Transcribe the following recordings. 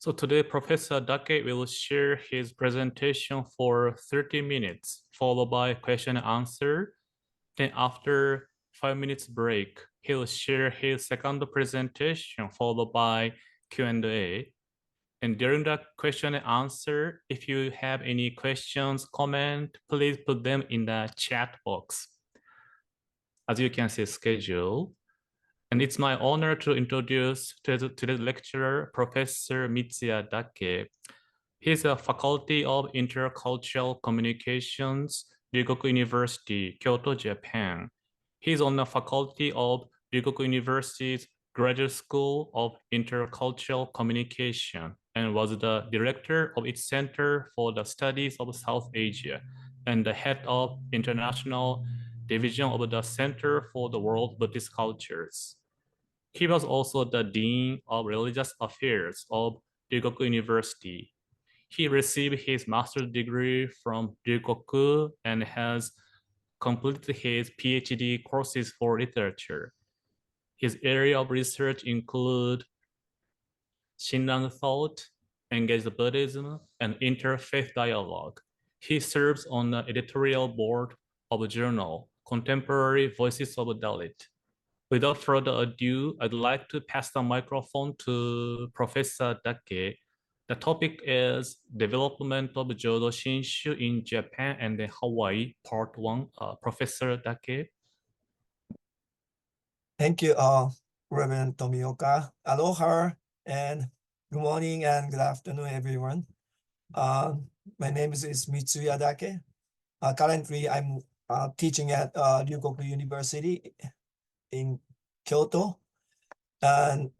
So today, Professor Dake will share his presentation for 30 minutes, followed by question and answer. Then after 5 minutes break, he'll share his second presentation, followed by Q&A. And during the question and answer, if you have any questions, comment, please put them in the chat box. As you can see, schedule. And it's my honor to introduce today's lecturer, Professor Mitsuya Dake. He's a Faculty of Intercultural Communications, Ryugoku University, Kyoto, Japan. He's on the faculty of Ryugoku University's Graduate School of Intercultural Communication and was the director of its Center for the Studies of South Asia and the head of International Division of the Center for the World Buddhist Cultures. He was also the Dean of Religious Affairs of Ryugoku University. He received his master's degree from Ryugoku and has completed his PhD courses for literature. His area of research include Shinran thought, engaged Buddhism, and interfaith dialogue. He serves on the editorial board of a journal, Contemporary Voices of Dalit. Without further ado, I'd like to pass the microphone to Professor Dake. The topic is Development of Jodo Shinshu in Japan and Hawaii, Part 1. Professor Dake. Thank you, Reverend Tomioka. Aloha, and good morning and good afternoon, everyone. My name is Mitsuya Dake. Currently, I'm teaching at Ryugoku University in Kyoto. And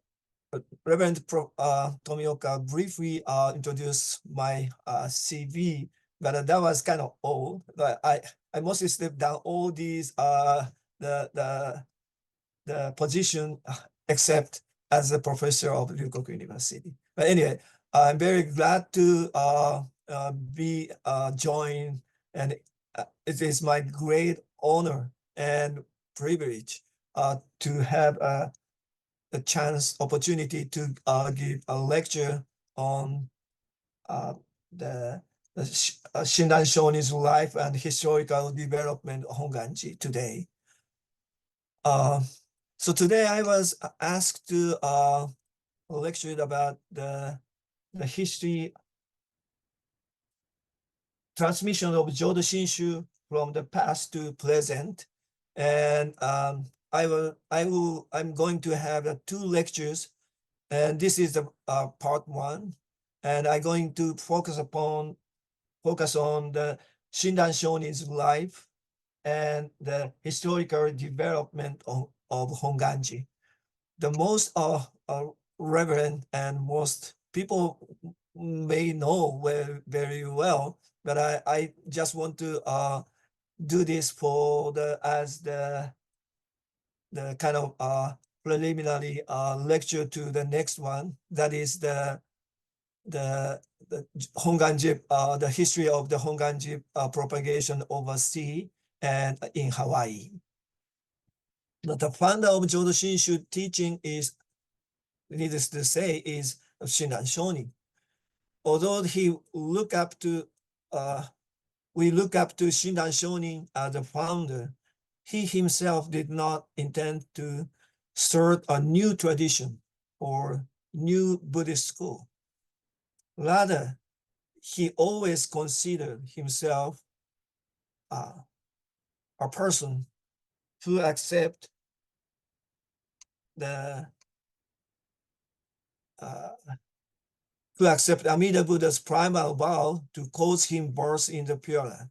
Reverend Tomioka briefly introduced my CV, but that was kind of old. But I mostly slipped down all these the position except as a professor of Ryugoku University. But anyway, I'm very glad to be joined, and it is my great honor and privilege to have a opportunity to give a lecture on the Shinran Shonin's life and historical development of Hongwanji today. So today I was asked to lecture about the history transmission of Jodo Shinshu from the past to present, and I'm going to have 2 lectures, and this is the part 1, and I'm going to focus on the Shinran Shonin's life and the historical development of Hongwanji. The most reverent and most people may know very well, but I just want to do this for as the kind of preliminary lecture to the next one. That is the Hongwanji, the history of the Hongwanji propagation overseas and in Hawaii. But the founder of Jodo Shinshu teaching is, needless to say, is Shinran Shonin. Although we look up to Shinran Shonin as the founder, he himself did not intend to start a new tradition or new Buddhist school. Rather, he always considered himself a person who accept Amida Buddha's primal vow to cause him birth in the Pure Land,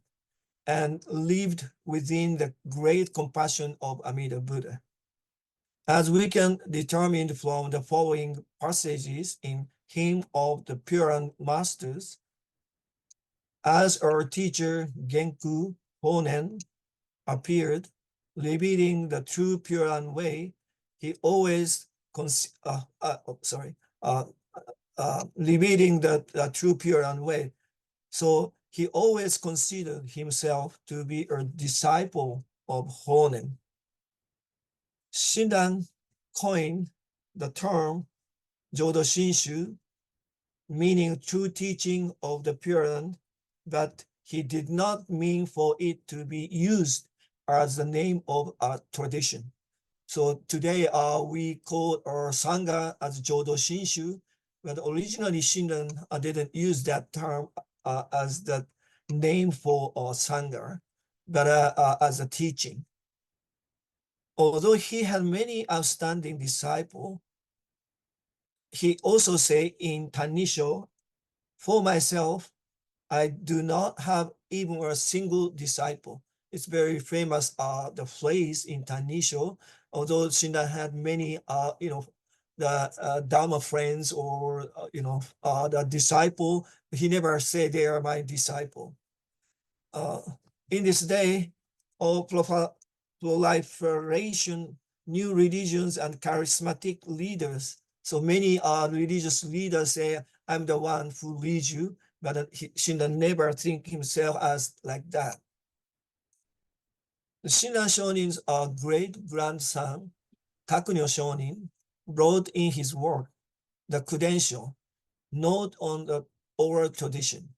and lived within the great compassion of Amida Buddha. As we can determine from the following passages in Hymn of the Pure Land Masters, as our teacher Genku Honen appeared, revealing the true Pure Land way, he always revealing the true Pure Land way. So he always considered himself to be a disciple of Honen. Shinran coined the term Jodo Shinshu meaning true teaching of the Pure Land, but he did not mean for it to be used as the name of a tradition. So today we call our Sangha as Jodo Shinshu, but originally Shinran didn't use that term as the name for Sangha, but as a teaching. Although he had many outstanding disciples, he also said in Tanisho, for myself, I do not have even a single disciple. It's very famous, the phrase in Tanisho, although Shinran had many, the Dharma friends or, the disciple, he never said they are my disciple. In this day, all proliferation, new religions and charismatic leaders. So many religious leaders say, I'm the one who leads you, but Shinran never think himself as like that. The Shinran Shonin's great grandson, Kakunyo Shonin, wrote in his work, the credential, note on the oral tradition.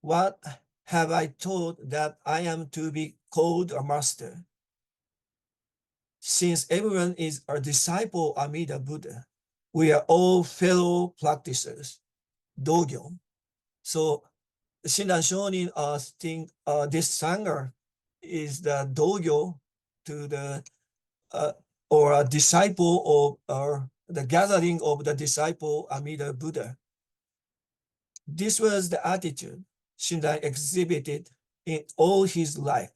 What have I taught that I am to be called a master? Since everyone is a disciple of Amida Buddha, we are all fellow practitioners, Dogyo. So Shinran Shonin think this Sangha is the Dogyo to the or a disciple of or the gathering of the disciple Amida Buddha. This was the attitude Shinran exhibited in all his life.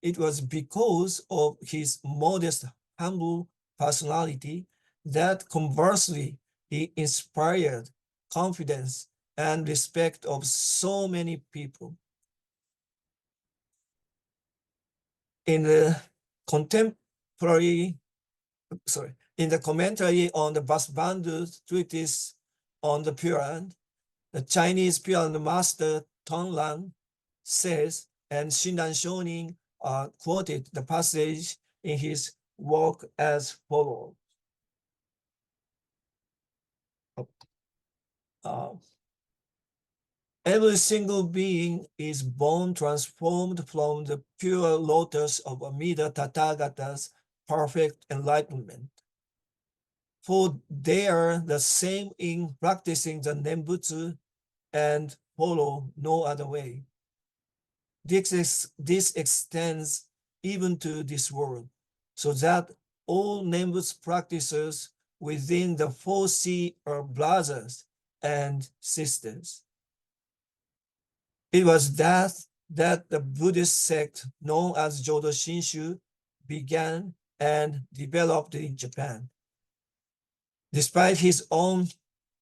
It was because of his modest, humble personality that conversely he inspired confidence and respect of so many people. In the commentary on the Vasubandhu's treatise on the Pure Land, the Chinese Pure Land master Tonglan says, and Shinran Shonin quoted the passage in his work as follows. Every single being is born transformed from the pure lotus of Amida Tathagata's perfect enlightenment. For they are the same in practicing the Nembutsu and follow no other way. This extends even to this world, so that all Nembutsu practitioners within the 4C are brothers and sisters. It was that the Buddhist sect known as Jodo Shinshu began and developed in Japan. Despite his own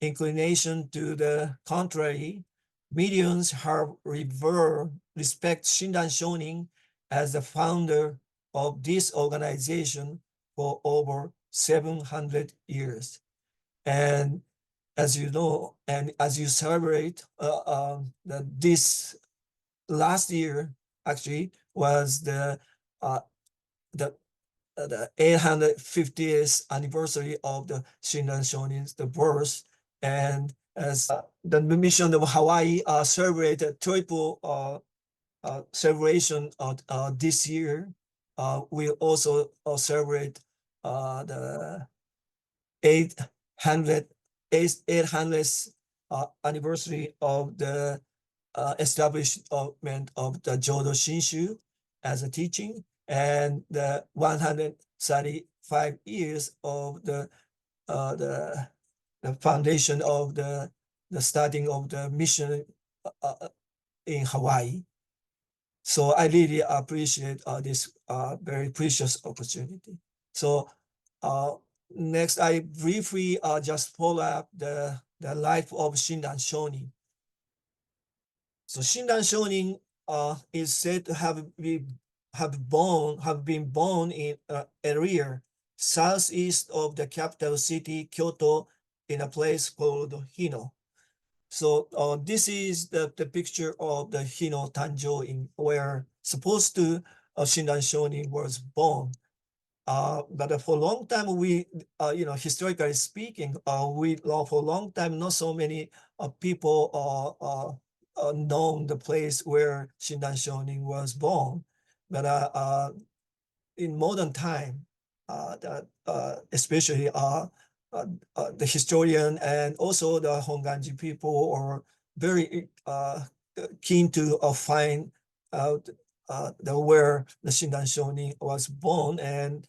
inclination to the contrary, millions have respect Shinran Shonin as the founder of this organization for over 700 years. And as you know, and as you celebrate this last year, actually was the 850th anniversary of the Shinran Shonin's the birth, and as the mission of Hawaii celebrated triple celebration this year, we also celebrate the 800th anniversary of the establishment of the Jodo Shinshu as a teaching, and the 135 years of the foundation of the starting of the mission in Hawaii. So I really appreciate this very precious opportunity. So next, I briefly just follow up the life of Shinran Shonin. So Shinran Shonin is said to have been born in an area southeast of the capital city Kyoto, in a place called Hino. So this is the picture of the Hino Tanjo, in where supposed to Shinran Shonin was born. But for a long time, we, historically speaking, for a long time, not so many people known the place where Shinran Shonin was born. But in modern time, especially the historian and also the Hongwanji people are very keen to find out where the Shinran Shonin was born, and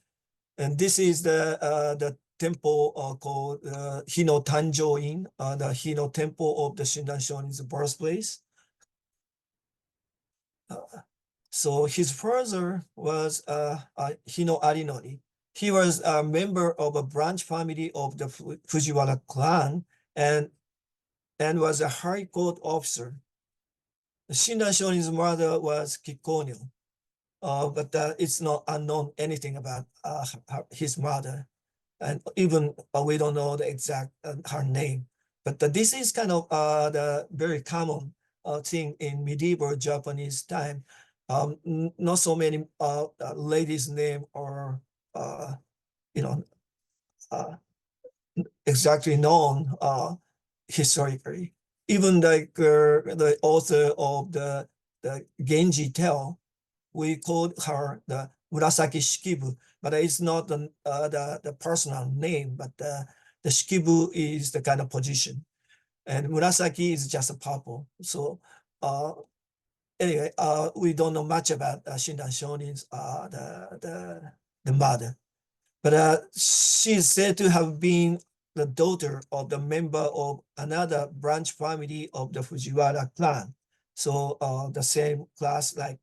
this is the temple called Hino Tanjo-in, the Hino Temple of the Shinran Shonin's birthplace. So his father was Hino Arinori. He was a member of a branch family of the Fujiwara clan and was a high court officer. Shinran Shonin's mother was Kikonyo, but it's not unknown anything about his mother. And even we don't know the exact her name. But this is kind of the very common thing in medieval Japanese time. Not so many ladies' name or exactly known historically. Even like the author of the Genji Tale, we called her the Murasaki Shikibu, but it's not the personal name, but the Shikibu is the kind of position, and Murasaki is just a purple. So anyway, we don't know much about Shinran Shonin's the mother, but she is said to have been the daughter of the member of another branch family of the Fujiwara clan. So the same class like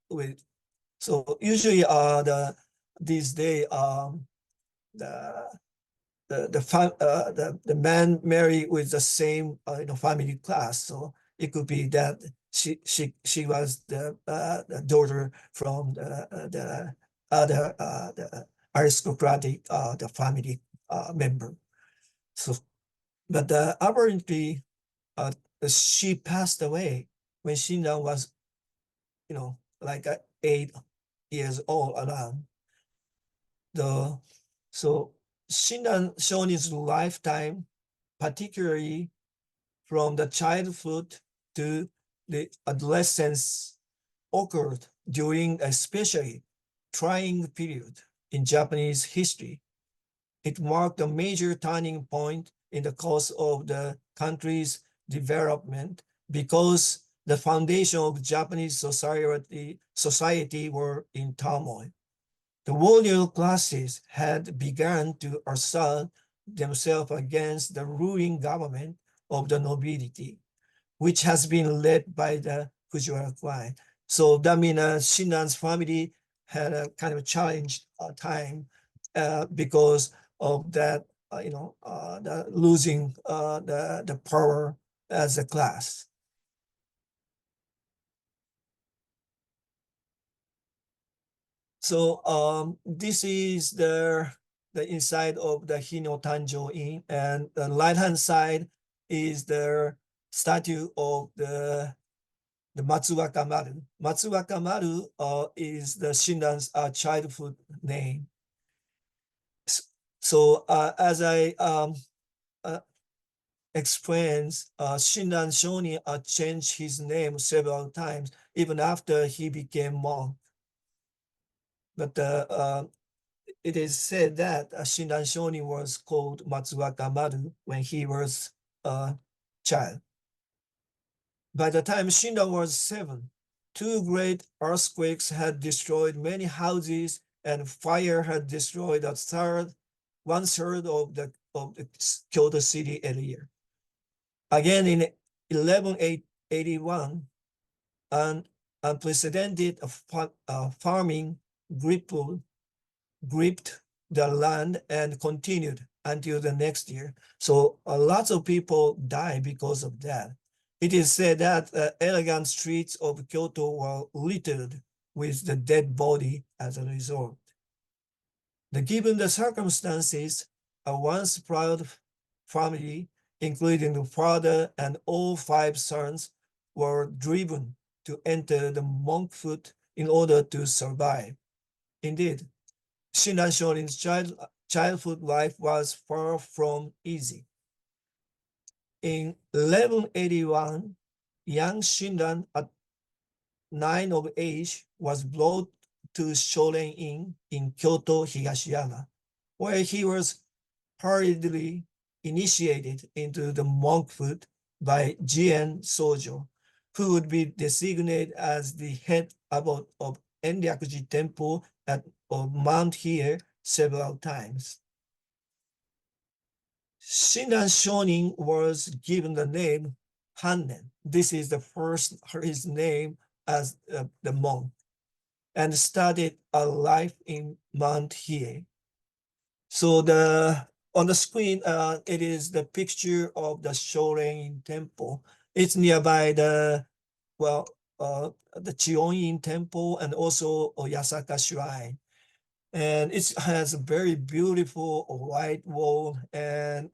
with. So usually these days the the man marry with the same family class. So it could be that she was the daughter from the other the aristocratic the family member. So, but apparently she passed away when Shinran was like 8 years old around. So Shinran Shonin's lifetime, particularly from the childhood to the adolescence, occurred during a especially trying period in Japanese history. It marked a major turning point in the course of the country's development because the foundation of Japanese society were in turmoil. The warrior classes had begun to assert themselves against the ruling government of the nobility, which has been led by the Fujiwara clan. So that means Shinran's family had a kind of challenged time because of that, the losing the power as a class. So this is the inside of the Hino Tanjo-in, and the right-hand side is the statue of the Matsuwaka Maru. Matsuwaka Maru is the Shinran's childhood name. So as I explains, Shinran Shonin changed his name several times, even after he became monk. But it is said that Shinran Shonin was called Matsuwaka Maru when he was a child. By the time Shinran was 7, 2 great earthquakes had destroyed many houses, and fire had destroyed 1/3 of the Kyoto city area. Again, in 1181, an unprecedented farming gripped the land and continued until the next year. So lots of people died because of that. It is said that elegant streets of Kyoto were littered with the dead body as a result. Given the circumstances, a once proud family, including the father and all 5 sons, were driven to enter the monkhood in order to survive. Indeed, Shinran Shonin's childhood life was far from easy. In 1181, young Shinran, at 9 of age, was brought to Shoren Inn in Kyoto, Higashiyama, where he was hurriedly initiated into the monkhood by Jien Sojo, who would be designated as the head abbot of Enryakuji Temple of Mount Hiei several times. Shinran Shonin was given the name Hannen. This is the first his name as the monk, and started a life in Mount Hiei. So on the screen, it is the picture of the Shoren Temple. It's nearby the Chionyin Temple and also Oyasaka Shrine. And it has a very beautiful white wall and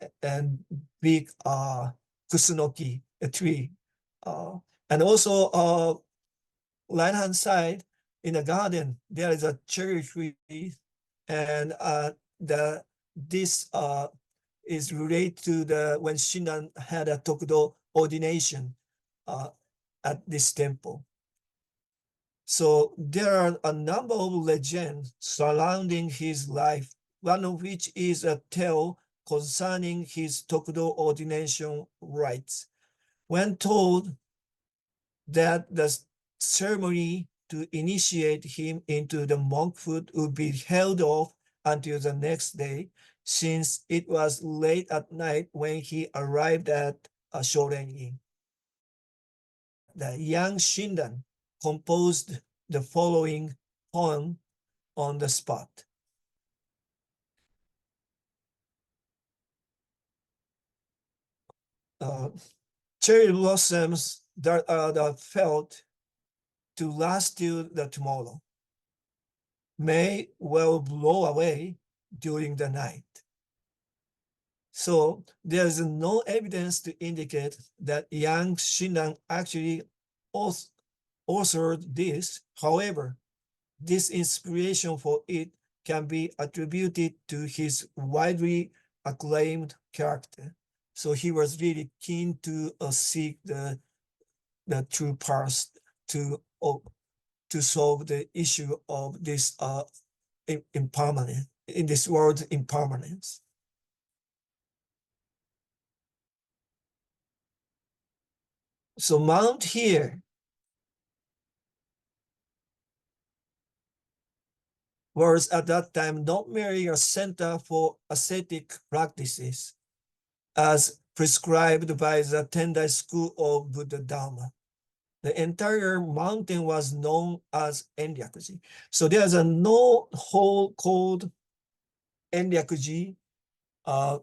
big kusunoki, a tree. And also right-hand side in the garden, there is a cherry tree, and this is related to when Shinran had a Tokudo ordination at this temple. So there are a number of legends surrounding his life, one of which is a tale concerning his Tokudo ordination rites. When told that the ceremony to initiate him into the monkhood would be held off until the next day, since it was late at night when he arrived at Shoren Inn. The young Shinran composed the following poem on the spot. Cherry blossoms that are felt to last till the tomorrow may well blow away during the night. So there's no evidence to indicate that young Shinran actually authored this. However, this inspiration for it can be attributed to his widely acclaimed character. So he was really keen to seek the true path to solve the issue of this impermanence, in this world impermanence. So Mount Hiei was at that time not merely a center for ascetic practices as prescribed by the Tendai school of Buddha Dharma. The entire mountain was known as Enryakuji. So there's a hole called Enryakuji, a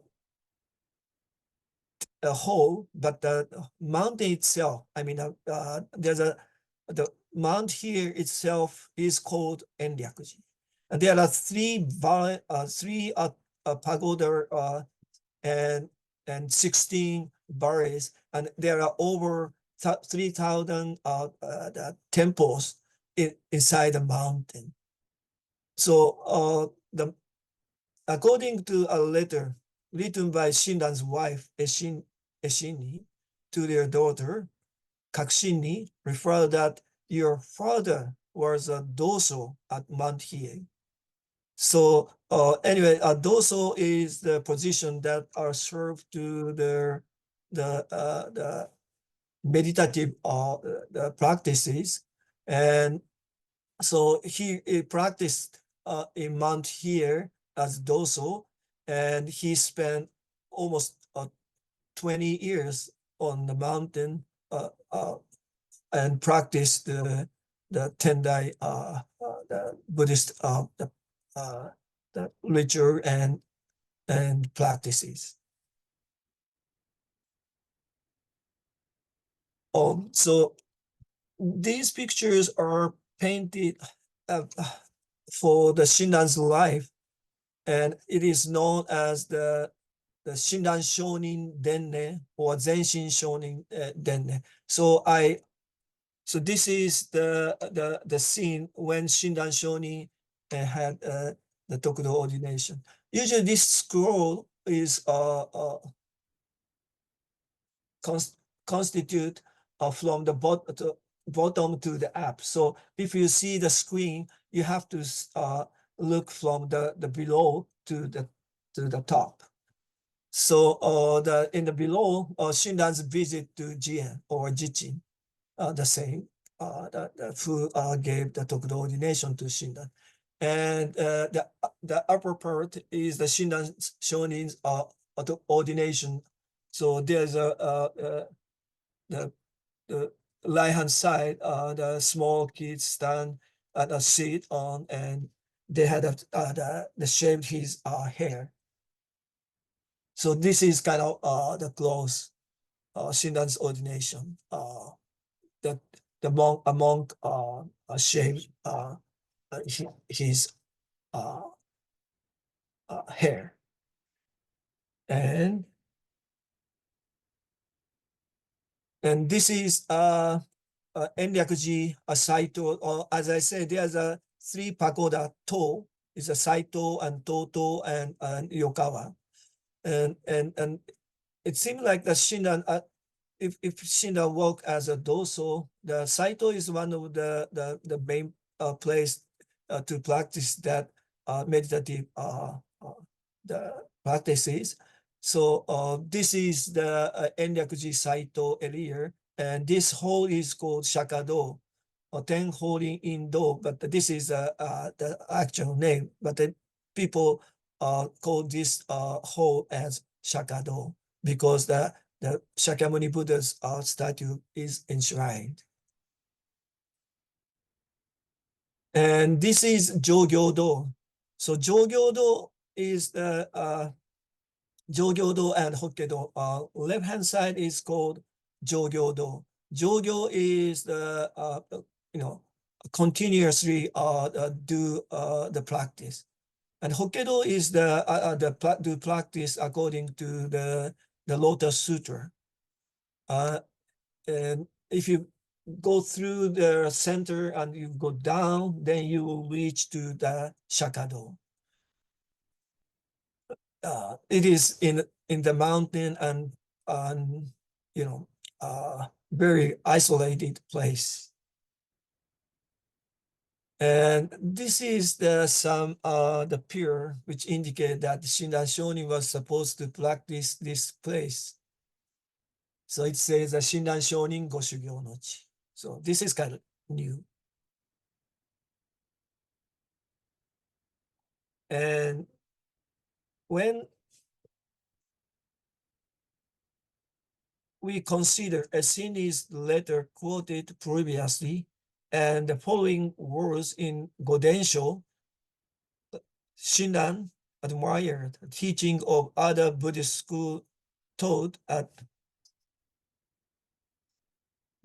hole, but the mountain itself, the Mount Hiei itself is called Enryakuji. And there are three pagoda and 16 baris, and there are over 3,000 temples inside the mountain. So according to a letter written by Shinran's wife, Eshini, to their daughter, Kakshini, referred that your father was a doso at Mount Hiei. So anyway, a doso is the position that are served to the meditative the practices, and so he practiced in Mount Hiei as doso, and he spent almost 20 years on the mountain and practiced the Tendai, the Buddhist the literature and practices. So these pictures are painted for the Shinran's life, and it is known as the Shinran Shonin Denne or Zenshin Shonin Denne. So this is the scene when Shinran Shonin had the Tokudo ordination. Usually this scroll is constitute from the bottom to the up. So if you see the screen, you have to look from the below to the top. So in the below, Shinran's visit to Jien or Jichin, the same, who gave the Tokudo ordination to Shinran. And the upper part is the Shinran Shonin's ordination. So there's the right hand side, the small kids stand at a seat on, and they had the shaved his hair. So this is kind of the close Shinran's ordination. That the monk shaved his hair, and this is Enryakuji Saito, or as I said, there's a 3 pagoda to is a Saito and Toto and Yokawa, and it seems like the Shinran, if Shinran work as a doso, the Saito is one of the main place to practice that meditative the practices. So this is the Enryakuji Saito area, and this hall is called Shakado, or Ten Holding in Do, but this is the actual name, but the people call this hall as Shakado because the Shakyamuni Buddha's statue is enshrined. And this is Jogyodo. So Jogyodo is the Jogyodo and Hokkedo. Left hand side is called Jogyodo. Jogyo is the continuously do the practice, and Hokkedo is the do practice according to the Lotus Sutra. And if you go through the center and you go down, then you will reach to the Shakado. It is in the mountain and very isolated place. And this is the pier which indicate that Shinran Shonin was supposed to practice this place. So it says the Shinran Shonin Go Shugyo Nochi. So this is kind of new. And when we consider a Chinese letter quoted previously and the following words in Godensho, Shinran admired the teaching of other Buddhist school taught at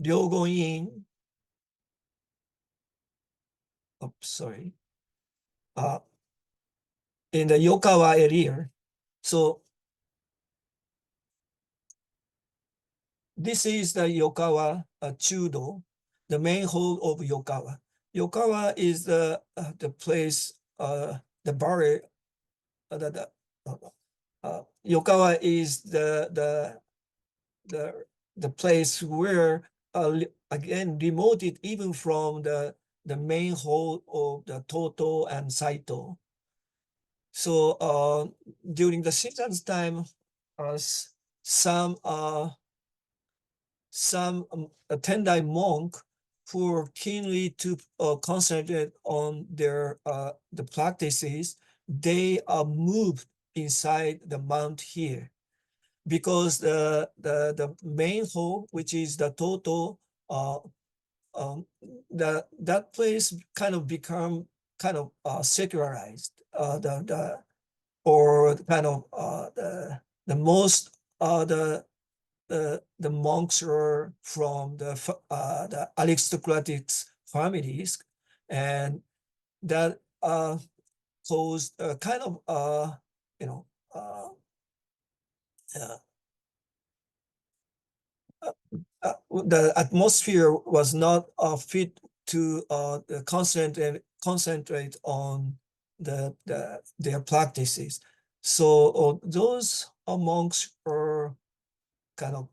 Ryogon-in, in the Yokawa area. So this is the Yokawa Chudo, the main hall of Yokawa. Yokawa is the place, the barrier. Yokawa is the place where again remoted even from the main hall of the Toto and Saito. So during the Shinran's time, some attendant monk who were keenly to concentrate on their the practices, they are moved inside the mount here, because the main hall, which is the Toto, that place kind of become kind of secularized. Or kind of the most the monks were from the aristocratic families, and that caused a kind of the atmosphere was not fit to concentrate on their practices. So those monks are kind of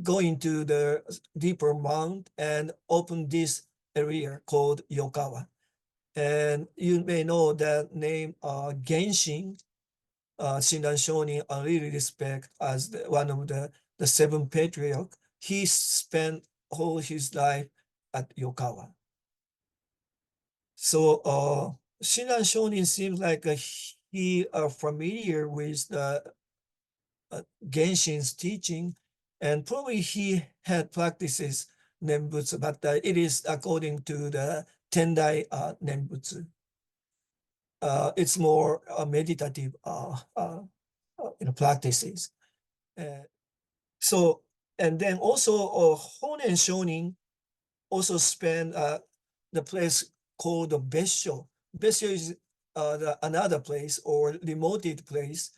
going to the deeper mount and open this area called Yokawa. And you may know that name Genshin, Shinran Shonin, I really respect as one of the seven patriarch. He spent all his life at Yokawa. So Shinran Shonin seems like he familiar with the Genshin's teaching, and probably he had practices Nembutsu, but it is according to the Tendai Nembutsu. It's more meditative practices. So, and then also Honen Shonin also spent the place called the Bessho. Bessho is another place or remoted place.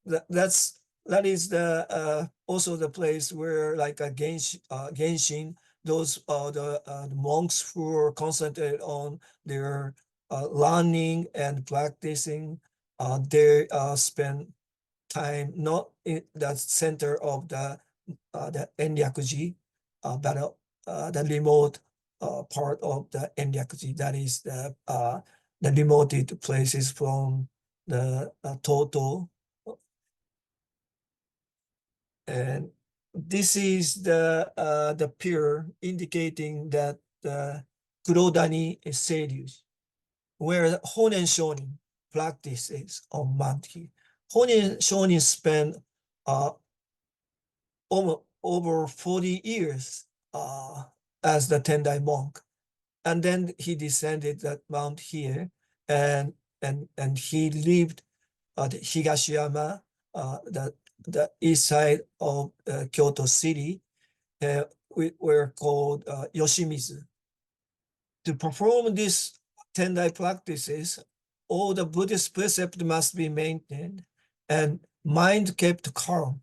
That is the also the place where like a Genshin, those the monks who are concentrated on their learning and practicing, they spend time not in the center of the Enryakuji, but the remote part of the Enryakuji. That is the remoted places from the Toto. And this is the pier indicating that Kurodani is Seiryu, where Honen Shonin practices on Manti. Honen Shonin spent over 40 years as the Tendai monk. And then he descended that mount here and he lived at Higashiyama, the east side of Kyoto City, we were called Yoshimizu. To perform these Tendai practices, all the Buddhist precepts must be maintained and mind kept calm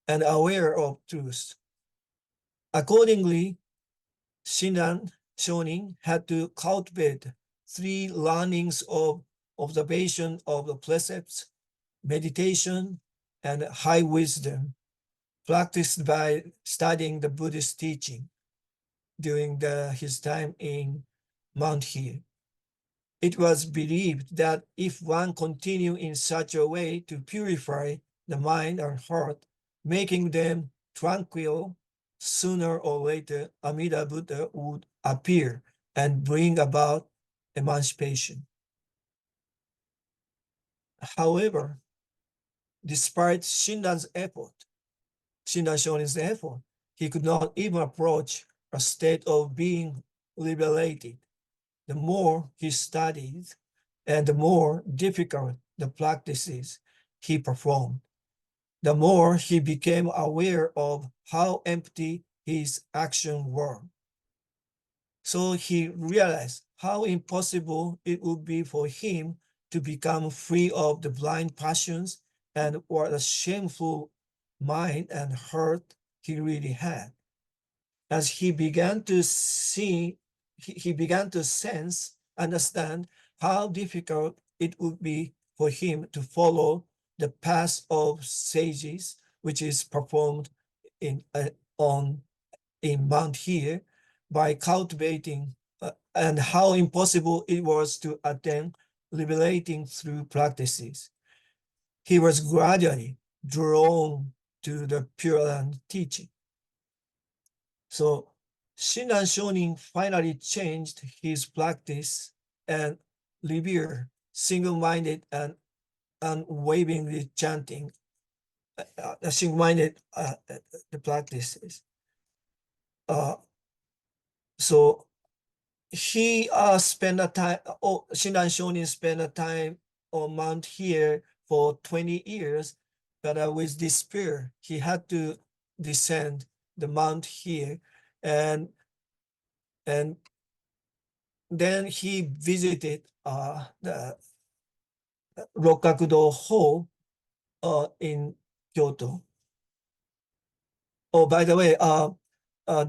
and aware of truth. Accordingly, Shinran Shonin had to cultivate three learnings of observation of the precepts, meditation, and high wisdom, practiced by studying the Buddhist teaching during his time in Mount Hill. It was believed that if one continued in such a way to purify the mind and heart, making them tranquil, sooner or later Amida Buddha would appear and bring about emancipation. However, despite Shinran Shonin's effort, he could not even approach a state of being liberated. The more he studied and the more difficult the practices he performed, the more he became aware of how empty his actions were. So he realized how impossible it would be for him to become free of the blind passions and what a shameful mind and heart he really had. As he began to see, he began to sense, understand how difficult it would be for him to follow the path of sages, which is performed in Mount here by cultivating, and how impossible it was to attain liberating through practices. He was gradually drawn to the Pure Land teaching. So Shinran Shonin finally changed his practice and revered single-minded and unwaveringly chanting, single-minded the practices. So he spent a time, Shinran Shonin spent a time on Mount here for 20 years, but with despair, he had to descend the Mount here, and then he visited the Rokkakudo Hall in Kyoto. Oh, by the way,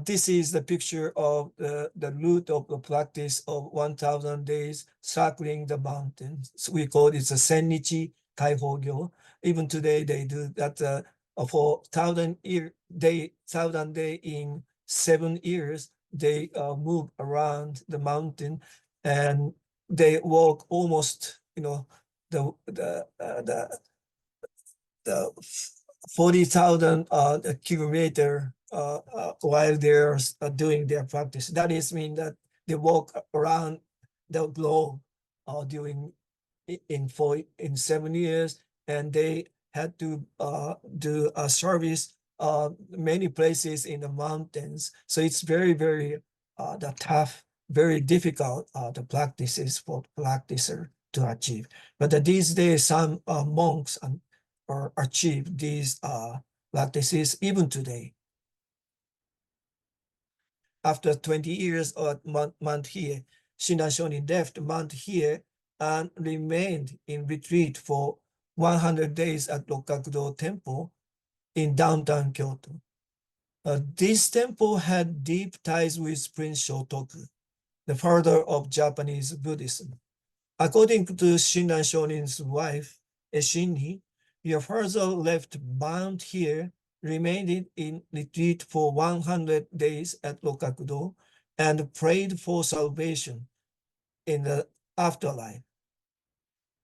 this is the picture of the route of the practice of 1,000 days circling the mountains. So we call it a Sennichi Kaihogyo. Even today they do that for 1,000 day in 7 years. They move around the mountain and they walk almost, the 40,000 kilometer while they're doing their practice. That is mean that they walk around the globe during in 7 years, and they had to do a service many places in the mountains. So it's very, very the tough, very difficult the practices for practicer to achieve. But these days, some monks or achieve these practices even today. After 20 years of Mount Hiei, Shinran Shonin left Mount Hiei and remained in retreat for 100 days at Rokkakudo Temple in downtown Kyoto. This temple had deep ties with Prince Shotoku, the father of Japanese Buddhism. According to Shinran Shonin's wife, Eshinni, your father left Mount Hiei, remained in retreat for 100 days at Rokkakudo, and prayed for salvation in the afterlife.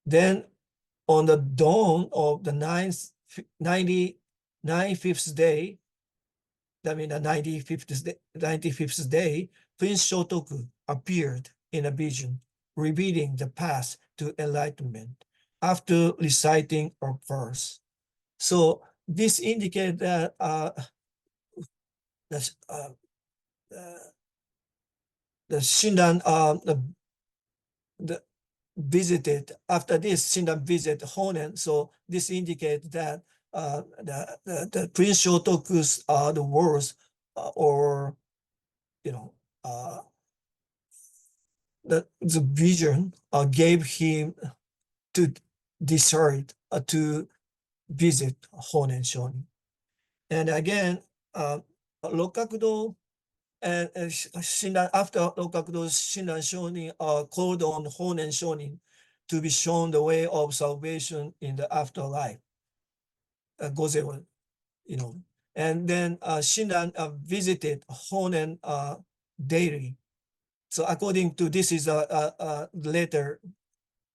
Then, on the dawn of the 95th day, I mean the 95th day, Prince Shotoku appeared in a vision, revealing the path to enlightenment after reciting a verse. So this indicates that the Shinran visited, after this Shinran visit Honen. So this indicates that the Prince Shotoku's the words or the vision gave him to decide to visit Honen Shonin. And again, Rokkakudo and Shinran, after Rokkakudo, Shinran Shonin called on Honen Shonin to be shown the way of salvation in the afterlife. Gozewa, and then Shinran visited Honen daily. So according to this is a letter,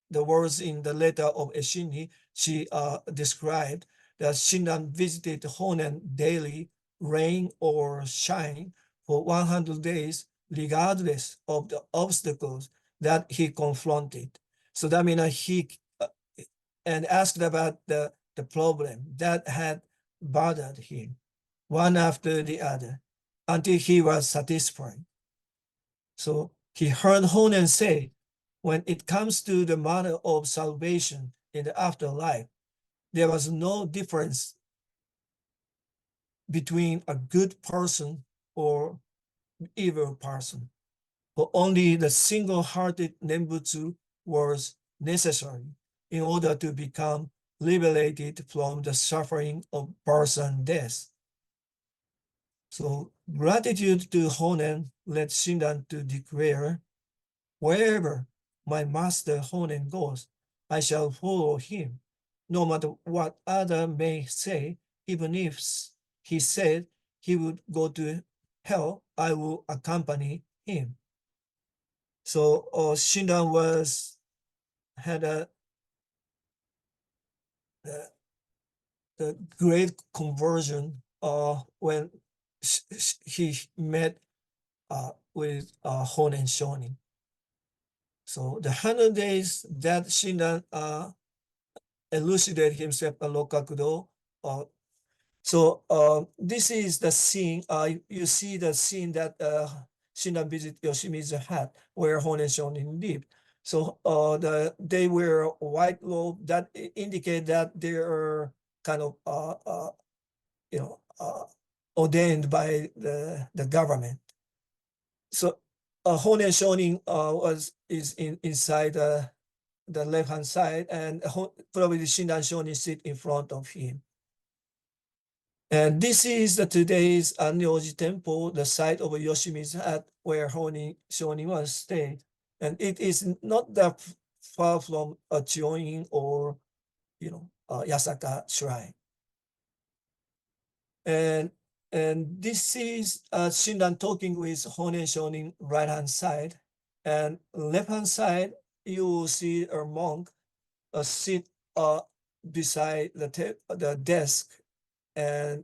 the words in the letter of Eshinni, she described that Shinran visited Honen daily, rain or shine, for 100 days, regardless of the obstacles that he confronted. So that means he and asked about the problem that had bothered him, one after the other, until he was satisfied. So he heard Honen say, when it comes to the matter of salvation in the afterlife, there was no difference between a good person or evil person, but only the single-hearted Nembutsu was necessary in order to become liberated from the suffering of birth and death. So gratitude to Honen led Shinran to declare, wherever my master Honen goes, I shall follow him, no matter what other may say. Even if he said he would go to hell, I will accompany him. So Shinran had a great conversion when he met with Honen Shonin. So the 100 days that Shinran elucidated himself at Rokkakudo. So this is the scene. You see the scene that Shinran visit Yoshimizu hut where Honen Shonin lived. So they wear white robe that indicate that they are kind of ordained by the government. So Honen Shonin is inside the left hand side, and probably Shinran Shonin sit in front of him. And this is today's Nyoji Temple, the site of Yoshimi's hut where Shonin was stayed. And it is not that far from Chioin or, Yasaka Shrine. And this is Shinran talking with Honen Shonin right hand side. And left hand side, you will see a monk sit beside the desk and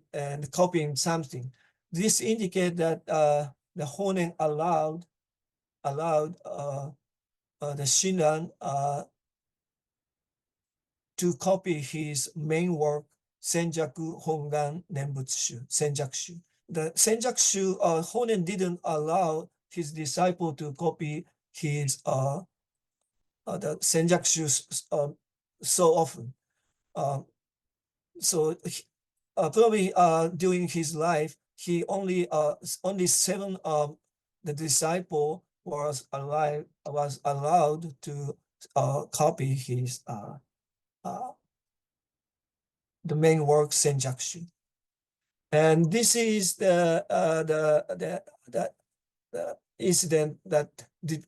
copying something. This indicates that the Honen allowed the Shinran to copy his main work, Senjaku Hongan Nembutsu, Senjakushu. The Senjakushu, Honen didn't allow his disciple to copy his the Senjakushu so often. So probably during his life, he only 7 the disciple was allowed to copy his the main work Senjakushu. And this is the incident that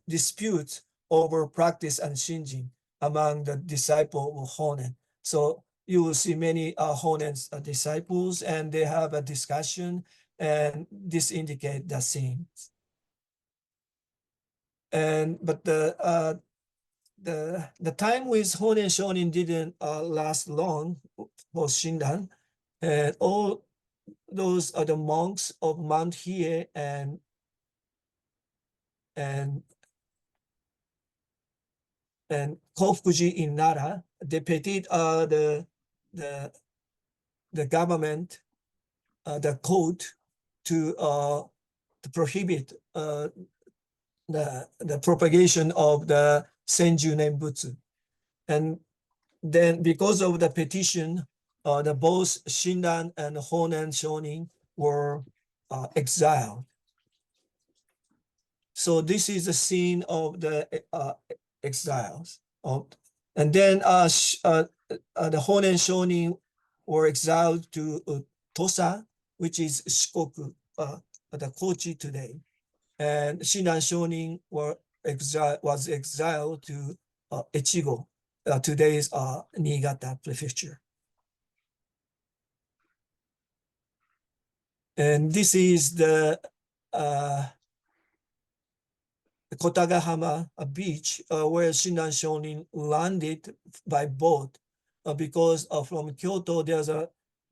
disputes over practice and shinjin among the disciple of Honen. So you will see many Honen's disciples, and they have a discussion, and this indicates the scenes. But the time with Honen Shonin didn't last long for Shinran, and all those are the monks of Mount Hiei and Kofukuji in Nara, they petited the government, the code to prohibit the propagation of the Senju Nembutsu. And then because of the petition, the both Shinran and Honen Shonin were exiled. So this is the scene of the exiles. And then the Honen Shonin were exiled to Tosa, which is Shikoku, the Kochi today. And Shinran Shonin was exiled to Echigo, today's Niigata prefecture. And this is the Kotagahama beach where Shinran Shonin landed by boat because from Kyoto there's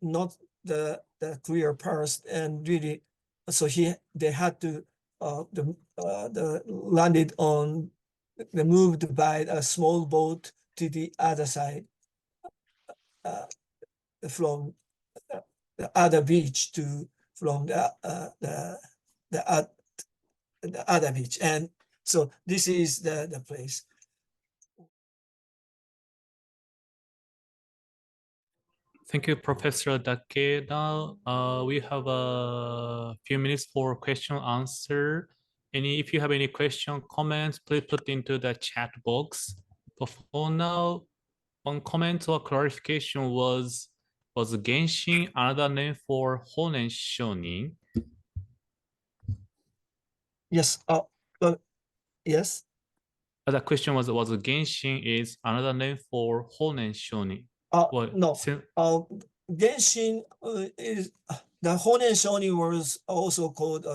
not the clear path, and really so they had to landed on moved by a small boat to the other side from the other beach from the other beach. And so this is the place. Thank you, Professor Dake. Now we have a few minutes for question answer. If you have any question, comments, please put into the chat box. But for now, one comment or clarification was Genshin another name for Honen Shonin? Yes. Yes. The question was Genshin is another name for Honen Shonin? No. Genshin is the Honen Shonin was also called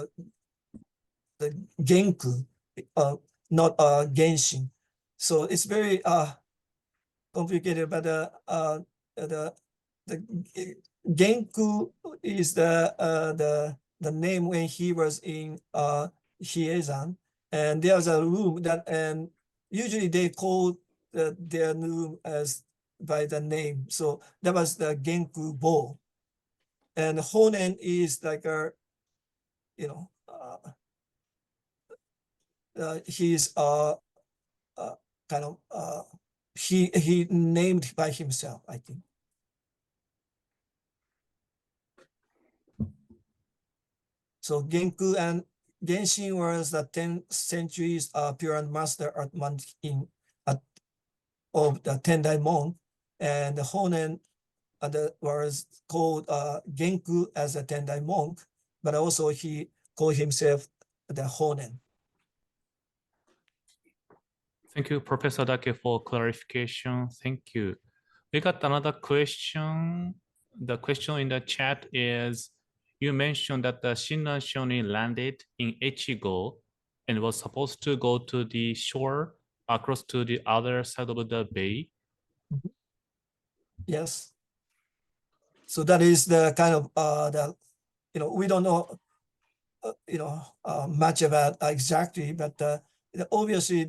the Genku, not Genshin. So it's very complicated, but the Genku is the name when he was in Hiezan, and there's a room that, and usually they call their room as by the name. So that was the Genku Bo, and Honen is like a, he's kind of he named by himself, I think. So Genku and Genshin was the 10th century's pure master artman of the Tendai monk, and the Honen was called Genku as a Tendai monk, but also he called himself the Honen. Thank you, Professor Dake, for clarification. Thank you. We got another question. The question in the chat is, you mentioned that the Shinran Shonin landed in Echigo and was supposed to go to the shore across to the other side of the bay. Yes. So that is the kind of we don't know much about exactly, but obviously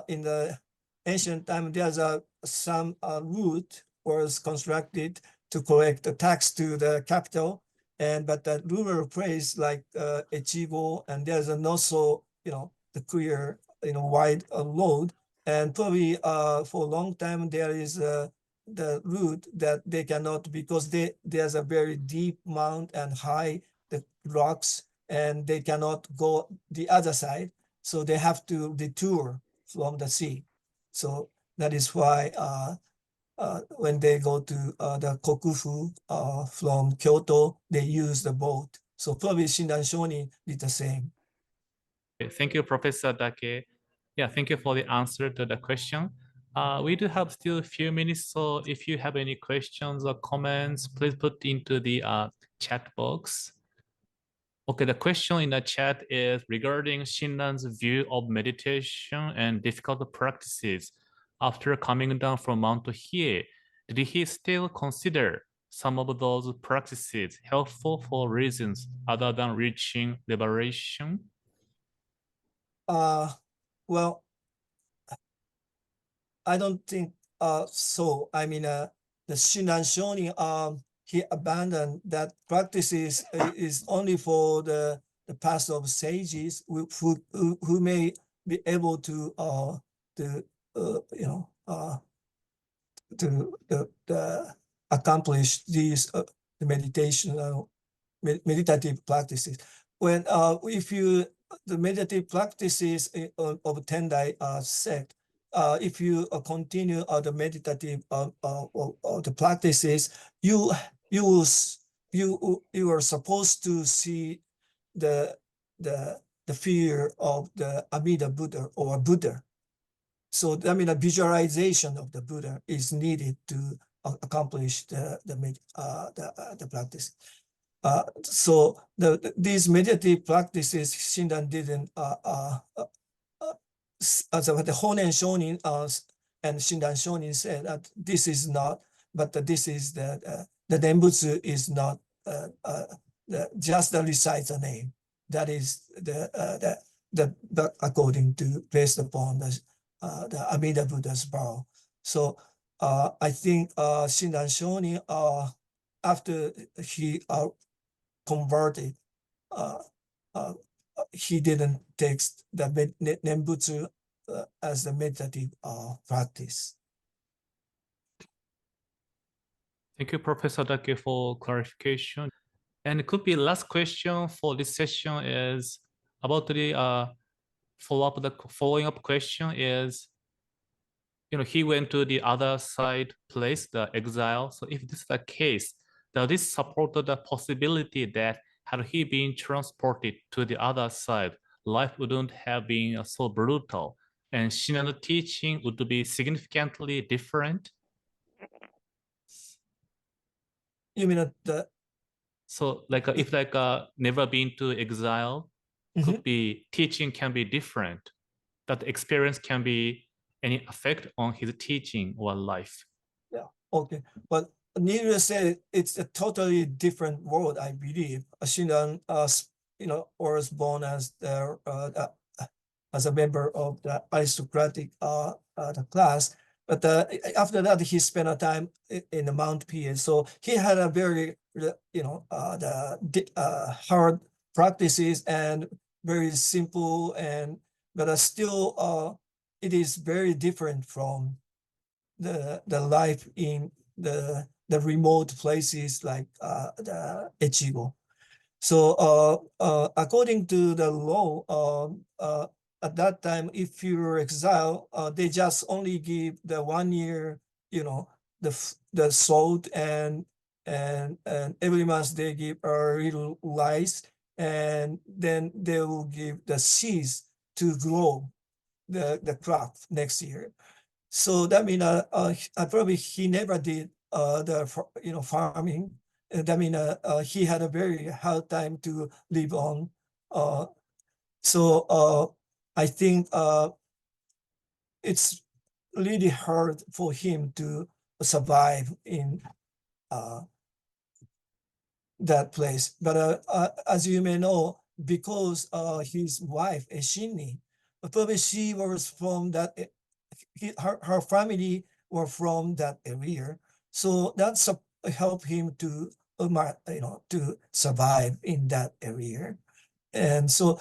in the ancient time there's some route was constructed to collect the tax to the capital, but the rural place like Echigo, and there's not so the clear wide road, and probably for a long time there is the route that they cannot, because there's a very deep mount and high the rocks, and they cannot go the other side, so they have to detour from the sea. So that is why when they go to the Kokufu from Kyoto, they use the boat. So probably Shinran Shonin did the same. Thank you, Professor Dake. Yeah, thank you for the answer to the question. We do have still a few minutes, so if you have any questions or comments, please put into the chat box. Okay, the question in the chat is regarding Shinran's view of meditation and difficult practices. After coming down from Mount Hiei, did he still consider some of those practices helpful for reasons other than reaching liberation? Well, I don't think so. I mean, the Shinran Shonin, he abandoned that practices is only for the path of sages who may be able to accomplish these meditation meditative practices. When if you the meditative practices of Tendai sect, if you continue the meditative the practices, you are supposed to see the figure of the Amida Buddha or Buddha. So I mean, a visualization of the Buddha is needed to accomplish the practice. So these meditative practices, Shinran didn't, as the Honen Shonin and Shinran Shonin said that this is not, but this is the Nembutsu is not just the recite the name. That is the according to based upon the Amida Buddha's vow. So I think Shinran Shonin after he converted, he didn't take the Nembutsu as the meditative practice. Thank you, Professor Dake, for clarification. And it could be last question for this session is about the follow-up. The following up question is, he went to the other side place, the exile. So if this is the case, does this support the possibility that had he been transported to the other side, life wouldn't have been so brutal, and Shinran teaching would be significantly different? You mean the So if never been to exile, could be teaching can be different. That experience can be any effect on his teaching or life. Yeah, okay. But needless to say, it's a totally different world, I believe. Shinran, was born as as a member of the aristocratic the class. But after that, he spent a time in the Mount Piet. So he had a very, hard practices and very simple, but still, it is very different from the life in the remote places like the Echigo. So according to the law, at that time, if you're exiled, they just only give the 1 year, the salt and and every month they give a little rice, and then they will give the seeds to grow the crop next year. So that means probably he never did the farming. That means he had a very hard time to live on. So I think it's really hard for him to survive in that place. But as you may know, because his wife, Eshini, probably she was from that, her family were from that area. So that's helped him to, to survive in that area. And so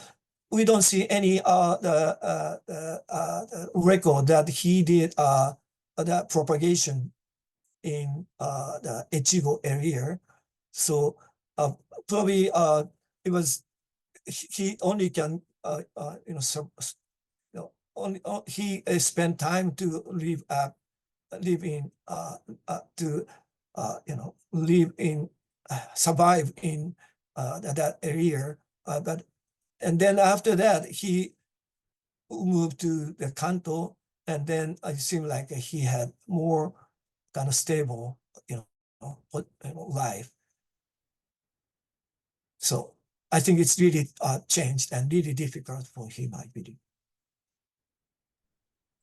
we don't see any record that he did that propagation in the Echigo area. So probably it was he only can only he spent time to live in to live in survive in that area, but and then after that he moved to the Kanto, and then it seemed like he had more kind of stable life. So I think it's really changed and really difficult for him, I believe.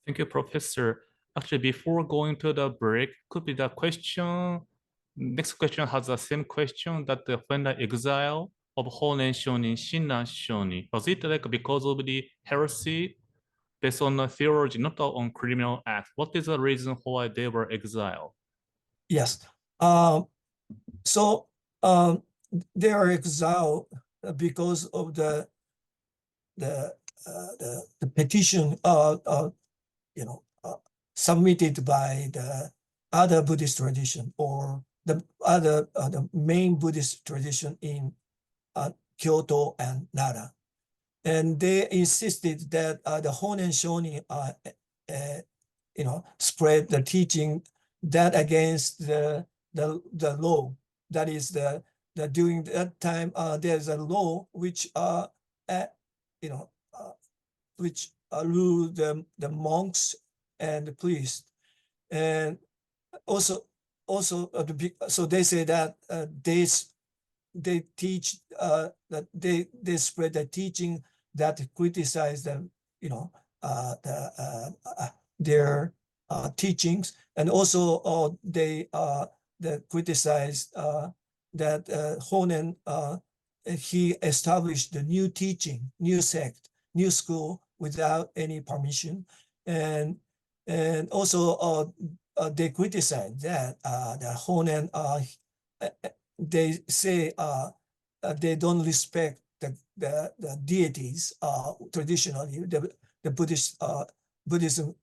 Thank you, Professor. Actually, before going to the break, could be the question. Next question has the same question that when the exile of Honen Shonin, Shinran Shonin, was it like because of the heresy based on the theology, not on criminal acts? What is the reason why they were exiled? Yes. So they are exiled because of the petition submitted by the other Buddhist tradition, or the other the main Buddhist tradition in Kyoto and Nara. And they insisted that the Honen Shonin spread the teaching that against the law. That is the during that time there's a law which which rule the monks and the priests. And also so they say that they teach that they spread the teaching that criticize them, their teachings, and also they criticize that Honen he established the new teaching, new sect, new school without any permission, and also they criticize that the Honen they say they don't respect the deities traditionally. The Buddhist Buddhism,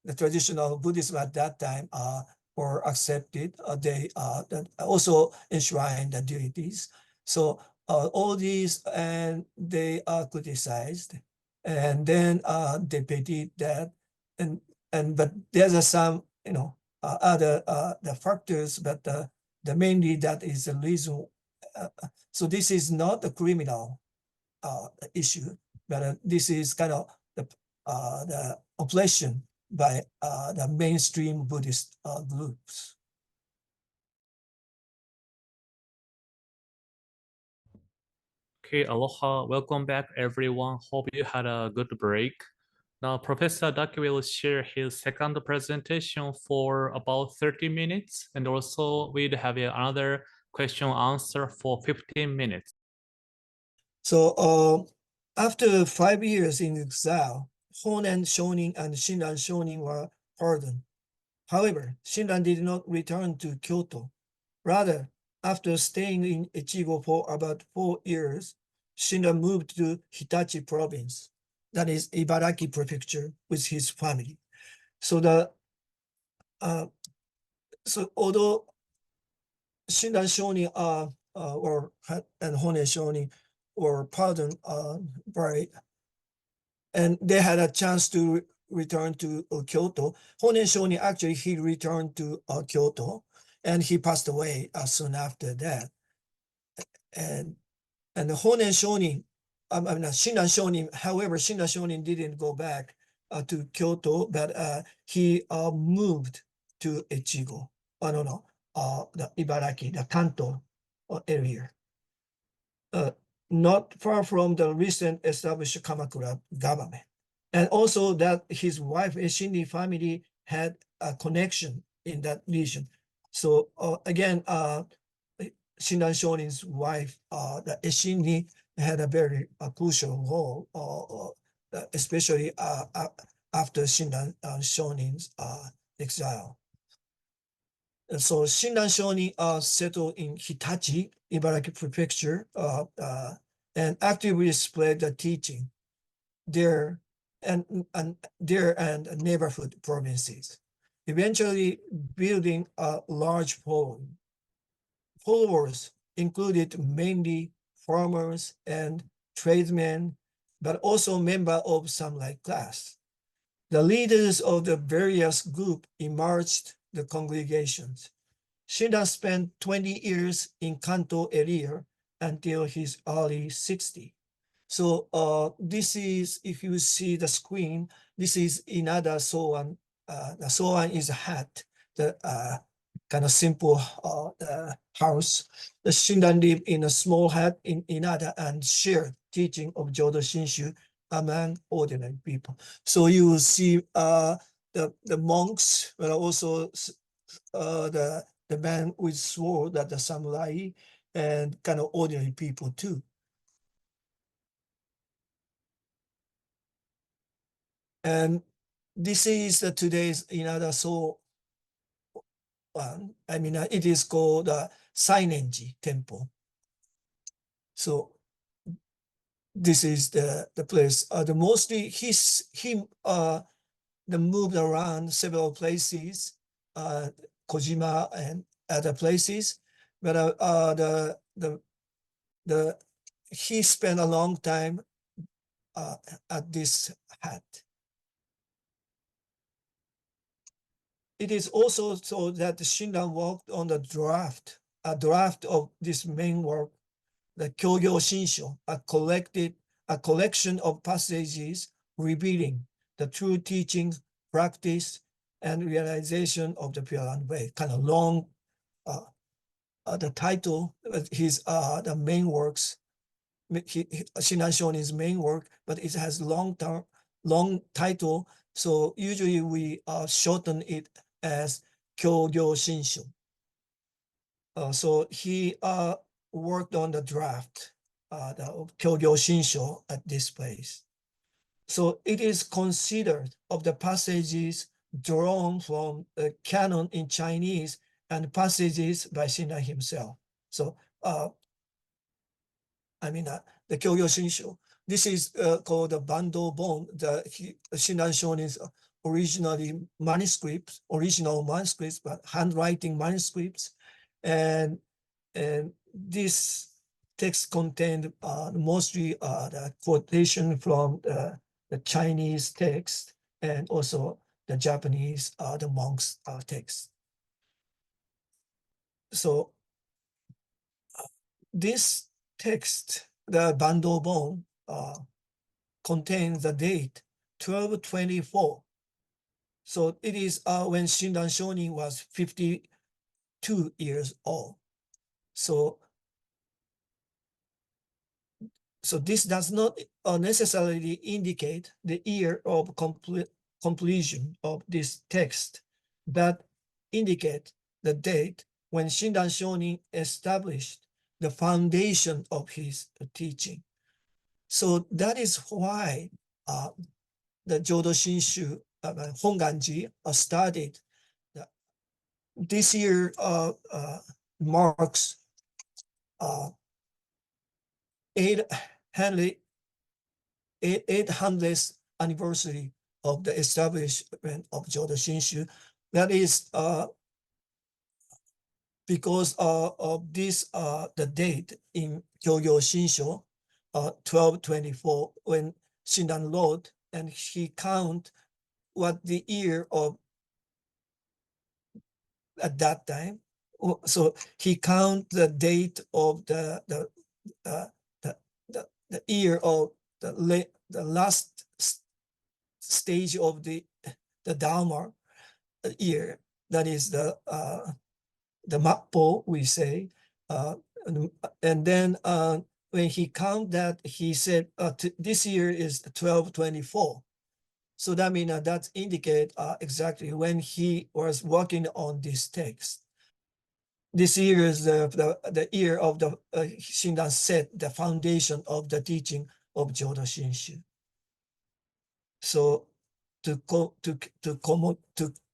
the traditional Buddhism at that time were accepted. They also enshrine the deities. So all these, and they are criticized, and then they petited that, and but there's some other the factors, but the mainly that is the reason. So this is not a criminal issue, but this is kind of the oppression by the mainstream Buddhist groups. Okay, aloha. Welcome back, everyone. Hope you had a good break. Now, Professor Dake will share his second presentation for about 30 minutes, and also we'd have another question answer for 15 minutes. So after 5 years in exile, Honen Shonin and Shinran Shonin were pardoned. However, Shinran did not return to Kyoto. Rather, after staying in Echigo for about 4 years, Shinran moved to Hitachi province, that is Ibaraki prefecture, with his family. So so although Shinran Shonin and Honen Shonin were pardoned and they had a chance to return to Kyoto. Honen Shonin actually he returned to Kyoto, and he passed away soon after that. And the Honen Shonin, Shinran Shonin, however, Shinran Shonin didn't go back to Kyoto, but he moved to Echigo. No, the Ibaraki, the Kanto area. Not far from the recent established Kamakura government. And also that his wife, Eshini family, had a connection in that region. So again, Shinran Shonin's wife, the Eshini, had a very crucial role, especially after Shinran Shonin's exile. And so Shinran Shonin settled in Hitachi, Ibaraki Prefecture, and actively spread the teaching there and neighborhood provinces, eventually building a large following. Followers included mainly farmers and tradesmen, but also members of samurai class. The leaders of the various groups emerged the congregations. Shinran spent 20 years in Kanto area until his early 60s. So this is, if you see the screen, this is Inada Soan. The Soan is a hat, the kind of simple house. The Shinran lived in a small hut in Inada and shared teaching of Jodo Shinshu among ordinary people. So you will see the monks, but also the man with sword, that the samurai, and kind of ordinary people too. And this is today's Inada So. It is called Sainenji Temple. So this is the place. The mostly he moved around several places, Kojima and other places, but he spent a long time at this hut. It is also so that Shinran worked on the draft of this main work, the Kyogyo Shinshu, a collection of passages revealing the true teaching, practice, and realization of the Pure Land Way. Kind of long, the title, his the main works, Shinran Shonin's main work, but it has long title. So usually we shorten it as Kyogyo Shinshu. So he worked on the draft, the Kyogyo Shinshu at this place. So it is considered of the passages drawn from the canon in Chinese and passages by Shinran himself. So the Kyogyo Shinshu. This is called the Bando Bon, the Shinran Shonin's original manuscripts, but handwriting manuscripts. And this text contained mostly the quotation from the Chinese text and also the Japanese, the monks' text. So this text, the Bando Bon, contains the date 1224. So it is when Shinran Shonin was 52 years old. So this does not necessarily indicate the year of completion of this text, but indicate the date when Shinran Shonin established the foundation of his teaching. So that is why the Jodo Shinshu Hongwanji started. This year marks 800th anniversary of the establishment of Jodo Shinshu. That is because of this, the date in Kyogyo Shinshu, 1224, when Shinran wrote, and he count what the year of at that time, So he count the date of the year of the last stage of the Dharma year. That is the Mappo, we say. And then when he count that, he said this year is 1224. So that means that indicate exactly when he was working on this text. This year is the year of the Shinran set the foundation of the teaching of Jodo Shinshu. So to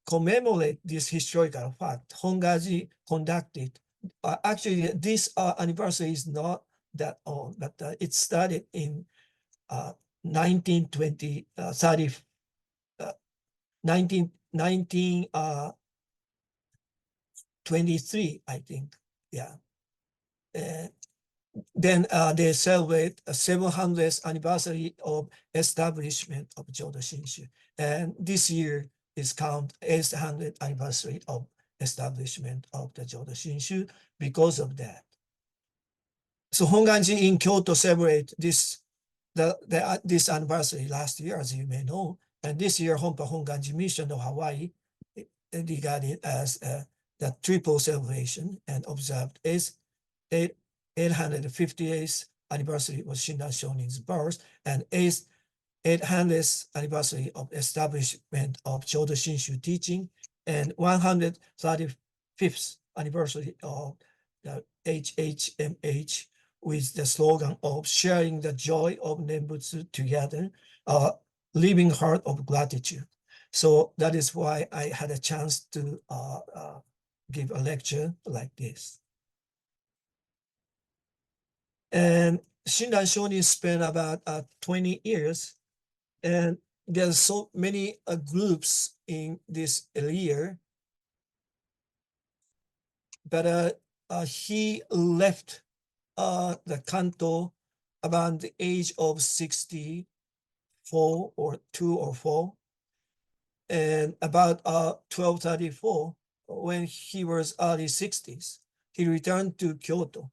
commemorate this historical fact, Hongwanji conducted. Actually, this anniversary is not that old, but it started in 1920, 1923, I think. Yeah. Then they celebrate a 700th anniversary of establishment of Jodo Shinshu. And this year is count 800th anniversary of establishment of the Jodo Shinshu because of that. So Hongwanji in Kyoto celebrate this anniversary last year, as you may know. And this year, Honpa Hongwanji Mission of Hawaii regarded as the triple celebration and observed 858th anniversary of Shinran Shonin's birth and 800th anniversary of establishment of Jodo Shinshu teaching and 135th anniversary of the HHMH with the slogan of sharing the joy of Nembutsu together, living heart of gratitude. So that is why I had a chance to give a lecture like this. And Shinran Shonin spent about 20 years, and there's so many groups in this year, but he left the Kanto about the age of 64 or 2 or 4, and about 1234, when he was early 60s, he returned to Kyoto.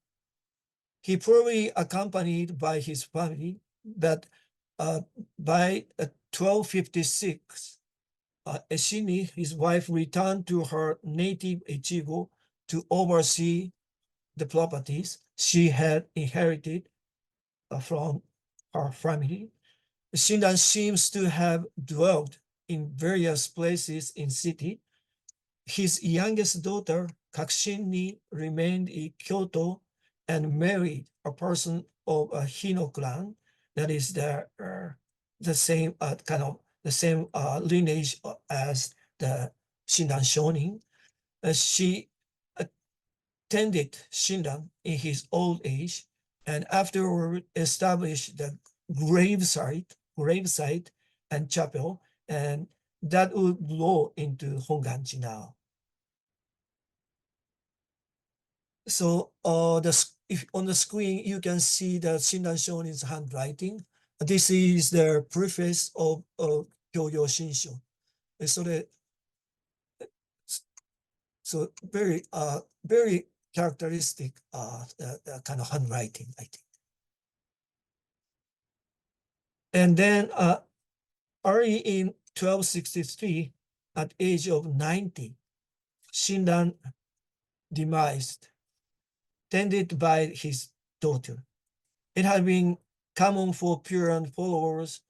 He probably accompanied by his family, but by 1256, Eshini, his wife, returned to her native Echigo to oversee the properties she had inherited from her family. Shinran seems to have dwelled in various places in city. His youngest daughter, Kakushin, remained in Kyoto and married a person of a Hino clan, that is the same kind of the same lineage as the Shinran Shonin. She attended Shinran in his old age, and afterward established the gravesite and chapel, and that would grow into Hongwanji now. So if on the screen you can see the Shinran Shonin's handwriting. This is the preface of Jodo Shinshu. So very characteristic kind of handwriting, I think. And then early in 1263, at age of 90, Shinran demised, tended by his daughter. It had been common for Puran followers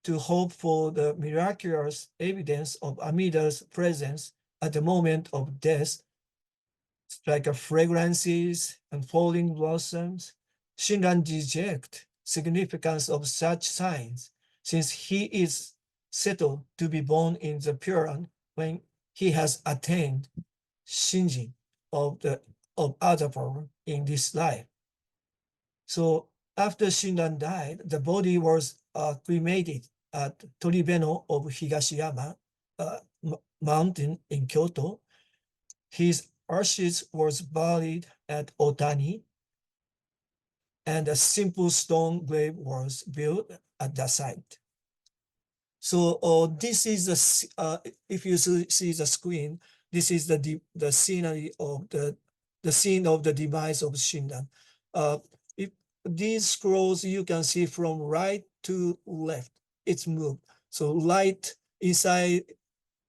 to hope for the miraculous evidence of Amida's presence at the moment of death, like fragrances and falling blossoms. Shinran rejects significance of such signs, since he is settled to be born in the Puran when he has attained Shinjin of other form in this life. So after Shinran died, the body was cremated at Toribeno of Higashiyama mountain in Kyoto. His ashes was buried at Otani, and a simple stone grave was built at the site. So this is if you see the screen, this is the scenery of the the scene of the demise of Shinran. If these scrolls you can see from right to left, it's moved. So light inside,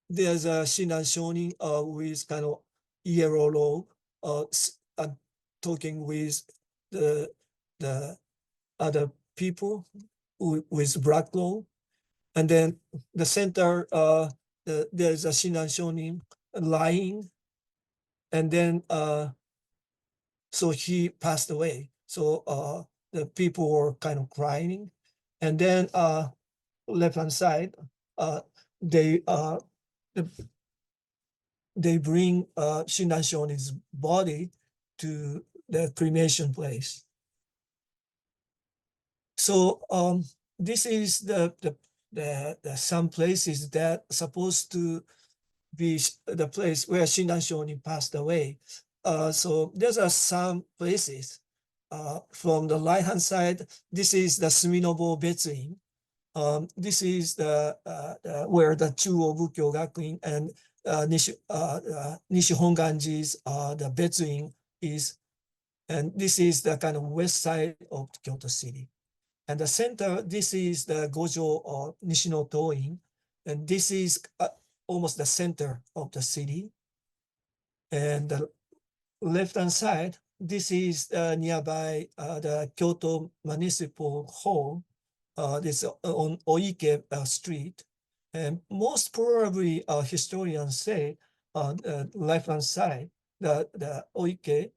there's a Shinran Shonin with kind of yellow robe, talking with the other people with black robe. And then the center, there's a Shinran Shonin lying. And then, so he passed away. So the people were kind of crying. And then left hand side, they they bring Shinran Shonin's body to the cremation place. So this is the some places that supposed to be the place where Shinran Shonin passed away. So there's some places from the right hand side. This is the Suminobo Betsuin. This is the where the Chuo Bukyo Gakuin and Nishi Hongwanji's the Betsuin is, and this is the kind of west side of Kyoto City. And the center, this is the Gojo or Nishino Toin, and this is almost the center of the city. And the left-hand side, this is nearby the Kyoto Municipal Hall. This on Oike Street. And most probably historians say on the left-hand side, the Oike,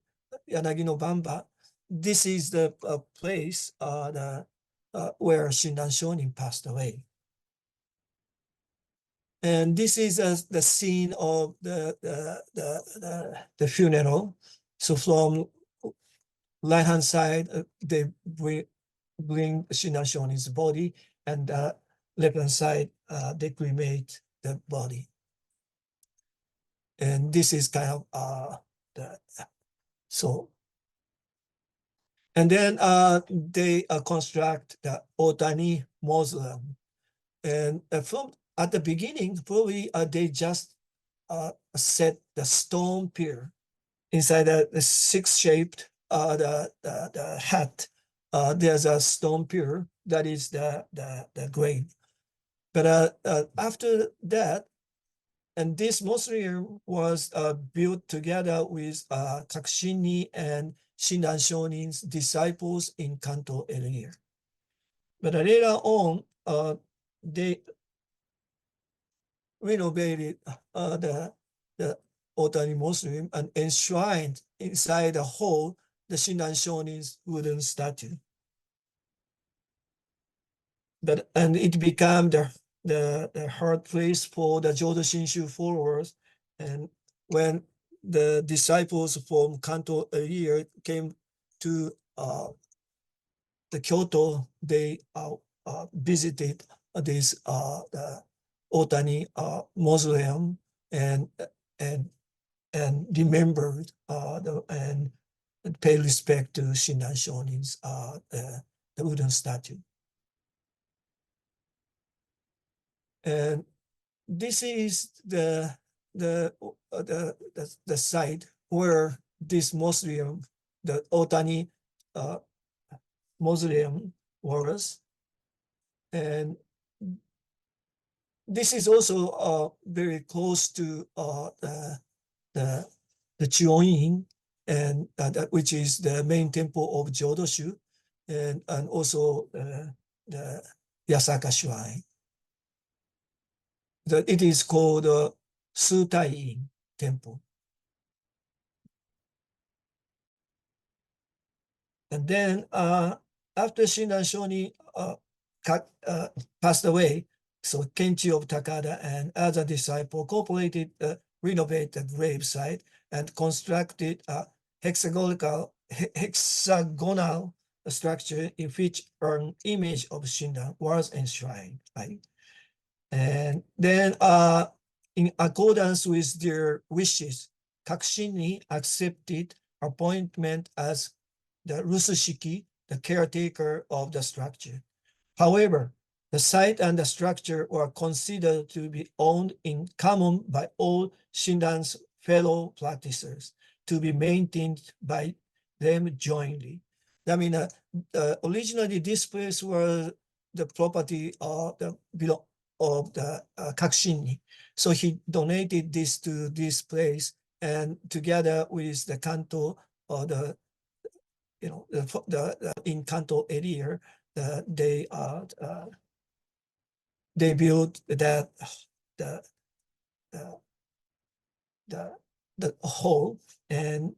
Yanagino Bamba, this is the place where Shinran Shonin passed away. And this is the scene of the funeral. So from right-hand side, they bring Shinran Shonin's body, and left-hand side, they cremate the body. And this is kind of so. And then they construct the Otani Mausoleum. And from at the beginning, probably they just set the stone pier inside the six-shaped the hat. There's a stone pier that is the grave. But after that, and this mausoleum was built together with Kakushini and Shinran Shonin's disciples in Kanto area. But later on, they renovated the Otani Mausoleum and enshrined inside the hall the Shinran Shonin's wooden statue. And it became the heart place for the Jodo Shinshu followers. And when the disciples from Kanto area came to the Kyoto, they visited this the Otani Mausoleum and remembered and pay respect to Shinran Shonin's the wooden statue. And this is the site where this mausoleum, the Otani Mausoleum, was. And this is also very close to the Chioin, and which is the main temple of Jodoshu, and also the Yasaka Shrine. It is called Sutai Temple. And then after Shinran Shonin passed away, so Kenchi of Takada and other disciple cooperated, renovate the grave site and constructed a hexagonal structure in which an image of Shinran was enshrined. Right? And then in accordance with their wishes, Kakushini accepted appointment as the Rusushiki, the caretaker of the structure. However, the site and the structure were considered to be owned in common by all Shinran's fellow practitioners. to be maintained by them jointly. I mean, originally this place was the property of the Kakushinni. So he donated this to this place, and together with the Kanto or the in Kanto area, they built that the hall and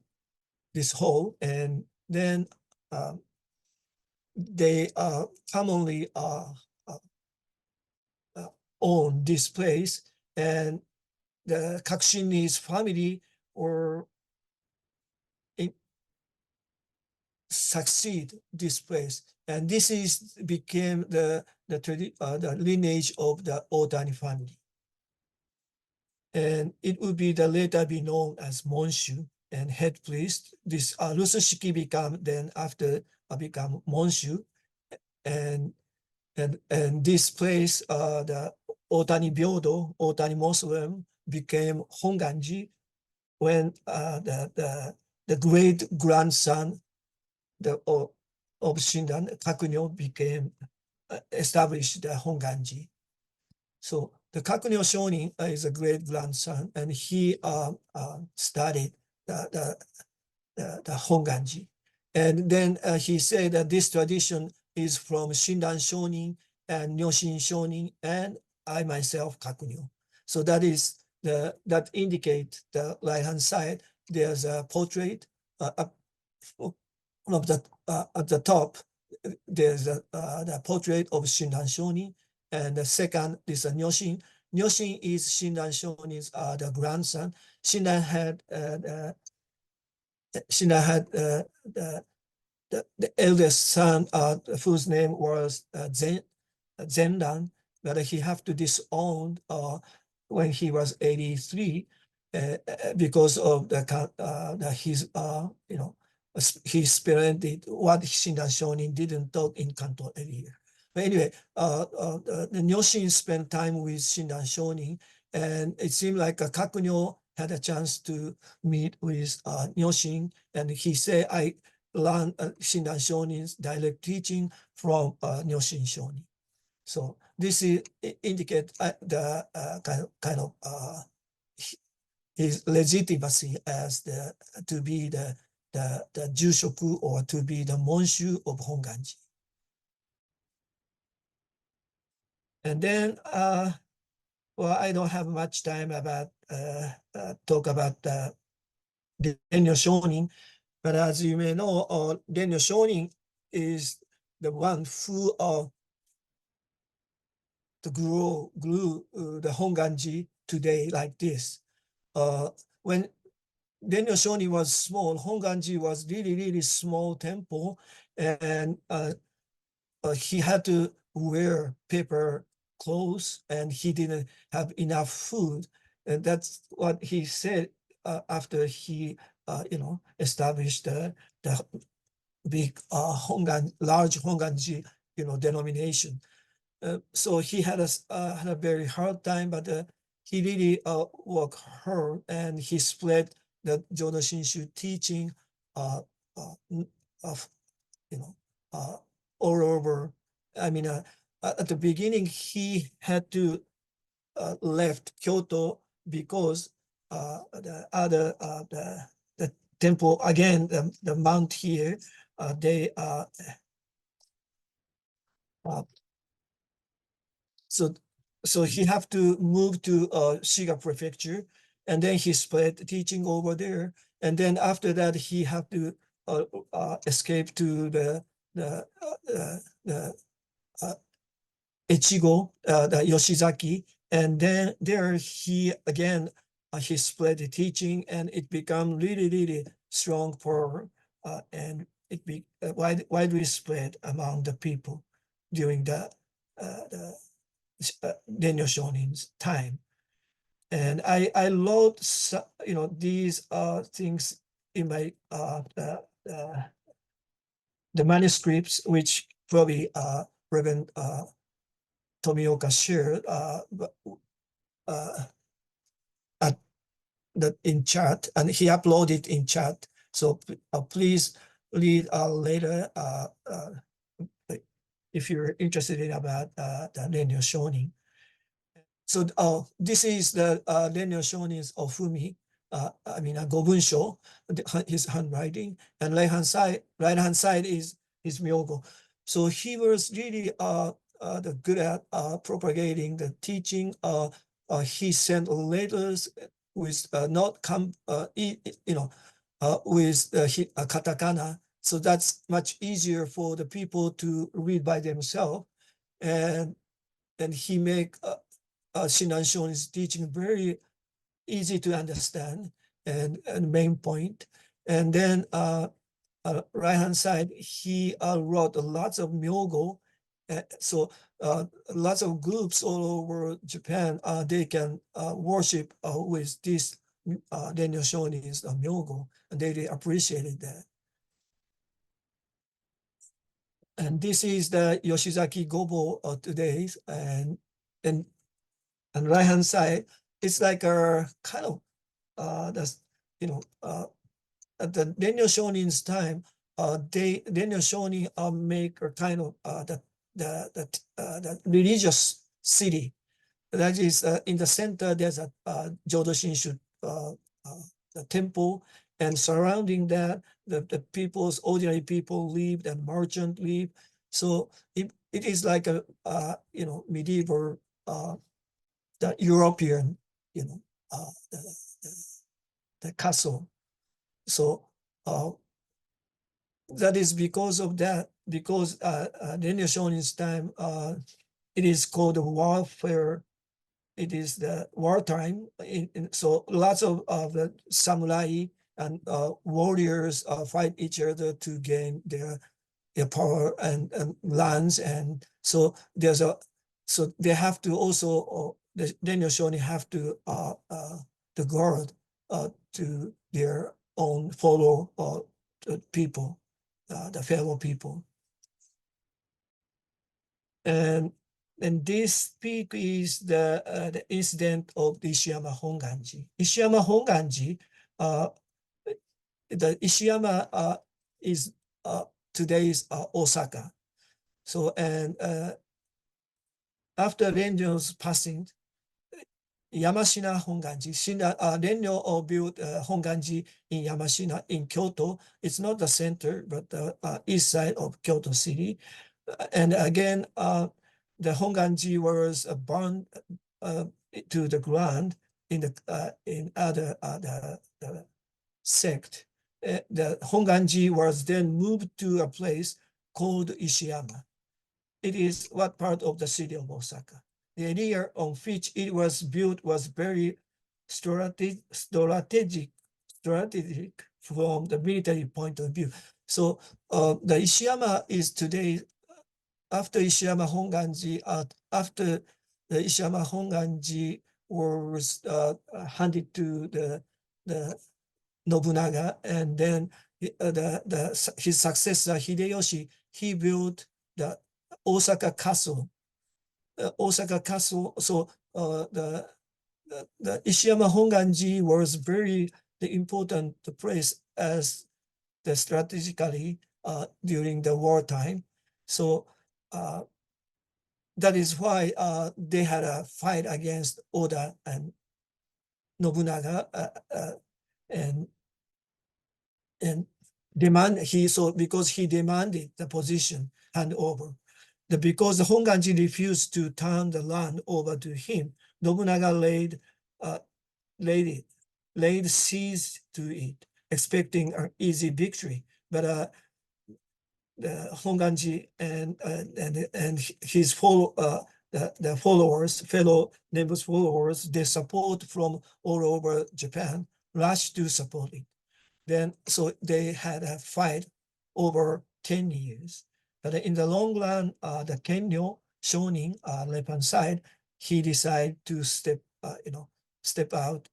this hall, and then they commonly own this place, and the Kakushinni's family or succeed this place, and this is became the lineage of the Otani family, and it would be the later be known as Monshu and head priest. This Rusushiki become then after become Monshu, and this place the Otani Byodo, Otani Mausoleum became Hongwanji when the great grandson of Shinran, Kakunyo, became established the Hongwanji. So the Kakunyo Shonin is a great grandson, and he studied the Hongwanji. And then he said that this tradition is from Shinran Shonin and Nyoshin Shonin, and I myself, Kakunyo. So that is that indicate the right-hand side. There's a portrait of the at the top. There's the portrait of Shinran Shonin, and the second is a Nyoshin. Nyoshin is Shinran Shonin's the grandson. Shinran had the eldest son whose name was Zendan, but he had to disown when he was 83 because of his his parent did what Shinran Shonin didn't taught in Kanto area. But anyway, the Nyoshin spent time with Shinran Shonin, and it seemed like Kakunyo had a chance to meet with Nyoshin, and he said, I learned Shinran Shonin's direct teaching from Nyoshin Shonin. So this is indicate the kind of his legitimacy as to be the Jushoku, or to be the Monshu of Hongwanji. And then, well, I don't have much time about talk about the Denyo Shonin, but as you may know, Denyo Shonin is the one who grew the Hongwanji today like this. When Denyo Shonin was small, Hongwanji was really small temple, and he had to wear paper clothes, and he didn't have enough food, and that's what he said after he established the big large Hongwanji denomination. So he had a very hard time, but he really worked hard, and he spread the Jodo Shinshu teaching of all over. I mean, at the beginning he had to left Kyoto because the other the temple again, the mount here, they so he have to move to Shiga prefecture, and then he spread teaching over there, and then after that he have to escape to the Echigo, the Yoshizaki, and then there he again he spread the teaching, and it become really strong for and it be widely spread among the people during the Denyo Shonin's time. And I wrote these things in my the manuscripts, which probably Reverend Tomioka shared that in chat, and he uploaded in chat. So please read later if you're interested in about the Renyo Shonin. So this is the Renyo Shonin's Ofumi. I mean, Gobunsho, his handwriting, and right-hand side is his Myogo. So he was really the good at propagating the teaching. He sent letters with not come, with katakana. So that's much easier for the people to read by themselves. And he make Shinran Shonin's teaching very easy to understand and main point. And then right-hand side, he wrote lots of myogo. So lots of groups all over Japan, they can worship with this Renyo Shonin's myogo, and they appreciated that. And this is the Yoshizaki Gobo today, and right-hand side, it's like a kind of that's at the Renyo Shonin's time, Renyo Shonin make a kind of the religious city. That is in the center. There's a Jodo Shinshu the temple, and surrounding that, the people's ordinary people lived and merchant lived. So it is like a medieval the European the castle. So that is because of that, because Renyo Shonin's time, it is called warfare. It is the wartime. So lots of the samurai and warriors fight each other to gain their power and lands. And so so they have to also, the Renyo Shonin have to guard to their own fellow people, the fellow people. And this peak is the incident of the Ishiyama Hongwanji. Ishiyama Hongwanji, the Ishiyama is today's Osaka. So, and after Renyo's passing, Yamashina Hongwanji, Renyo built Hongwanji in Yamashina in Kyoto. It's not the center, but the east side of Kyoto city. And again, the Hongwanji was burned to the ground in other the sect. The Hongwanji was then moved to a place called Ishiyama. It is what part of the city of Osaka. The area on which it was built was very strategic from the military point of view. So the Ishiyama is today, after Ishiyama Hongwanji, after the Ishiyama Hongwanji was handed to the Nobunaga, and then his successor Hideyoshi, he built the Osaka Castle. Osaka Castle. So the Ishiyama Hongwanji was very important place as the strategically during the wartime. So that is why they had a fight against Oda and Nobunaga, and because he demanded the position handover. Because the Hongwanji refused to turn the land over to him, Nobunaga laid siege to it, expecting an easy victory. But the Hongwanji and his fellow neighbors' followers, their support from all over Japan, rushed to support it. Then, so they had a fight over 10 years. But in the long run, the Renyo Shonin, left-hand side, he decided to step out.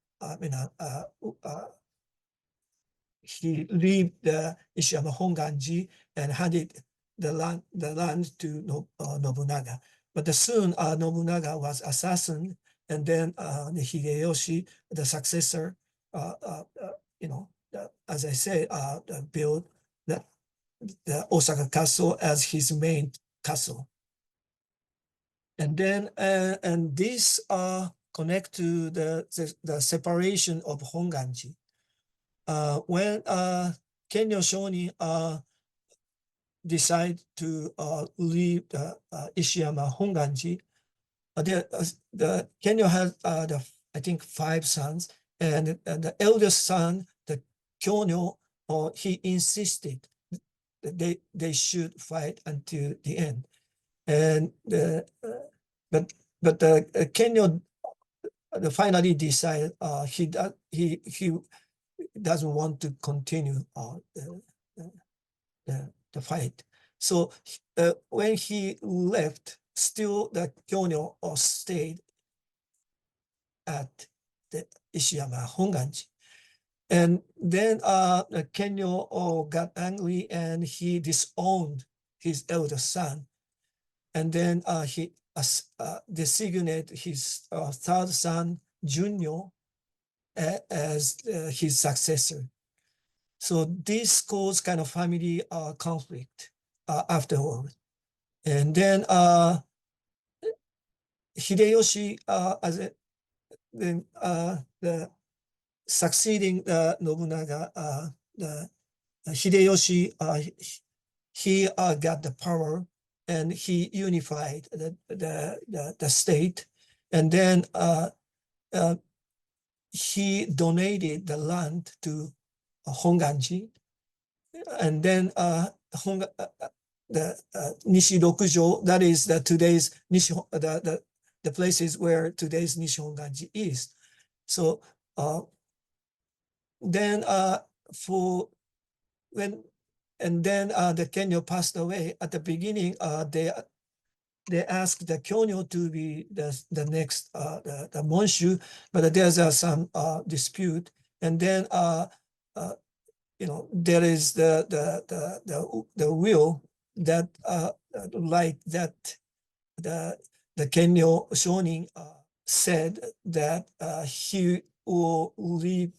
He left the Ishiyama Hongwanji and handed the land to Nobunaga. But soon Nobunaga was assassinated, and then Hideyoshi, the successor, as I say, build the Osaka castle as his main castle. And then, and this connect to the separation of Hongwanji. When Kenyo Shonin decide to leave the Ishiyama Hongwanji, the Kenyo had I think 5 sons, and the eldest son, the Kyonyo, he insisted that they should fight until the end. And but the Kenyo finally decided he doesn't want to continue the fight. So when he left, still the Kyonyo stayed at the Ishiyama Hongwanji. And then Kenyo got angry and he disowned his eldest son. And then he designated his third son, Junyo, as his successor. So this caused kind of family conflict afterward. And then Hideyoshi, the succeeding Nobunaga, Hideyoshi, he got the power and he unified the state. And then he donated the land to Hongwanji. And then the Nishirokujo, that is today's the places where today's Nishihonganji is. So then the Kenyo passed away. At the beginning, they asked the Kyonyo to be the next the Monshu, but there's some dispute. And then there is the will that like that the Kenyo Shonin said that he will leave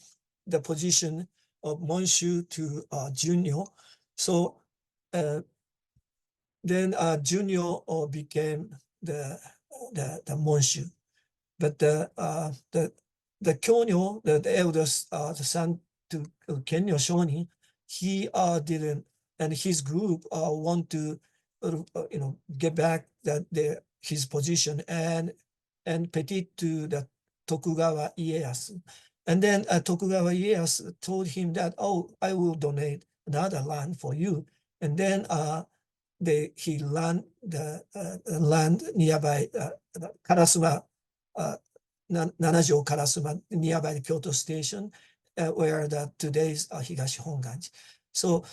the position of Monshu to Junyo. So then Junyo became the Monshu. But the Kyonyo, the eldest son to Kenyo Shonin, he didn't, and his group want to get back his position and petition to the Tokugawa Ieyasu. And then Tokugawa Ieyasu told him that, oh, I will donate another land for you. And then he land the land nearby Karasuma, Nanajo Karasuma, nearby the Kyoto station, where today's Higashi Hongwanji. So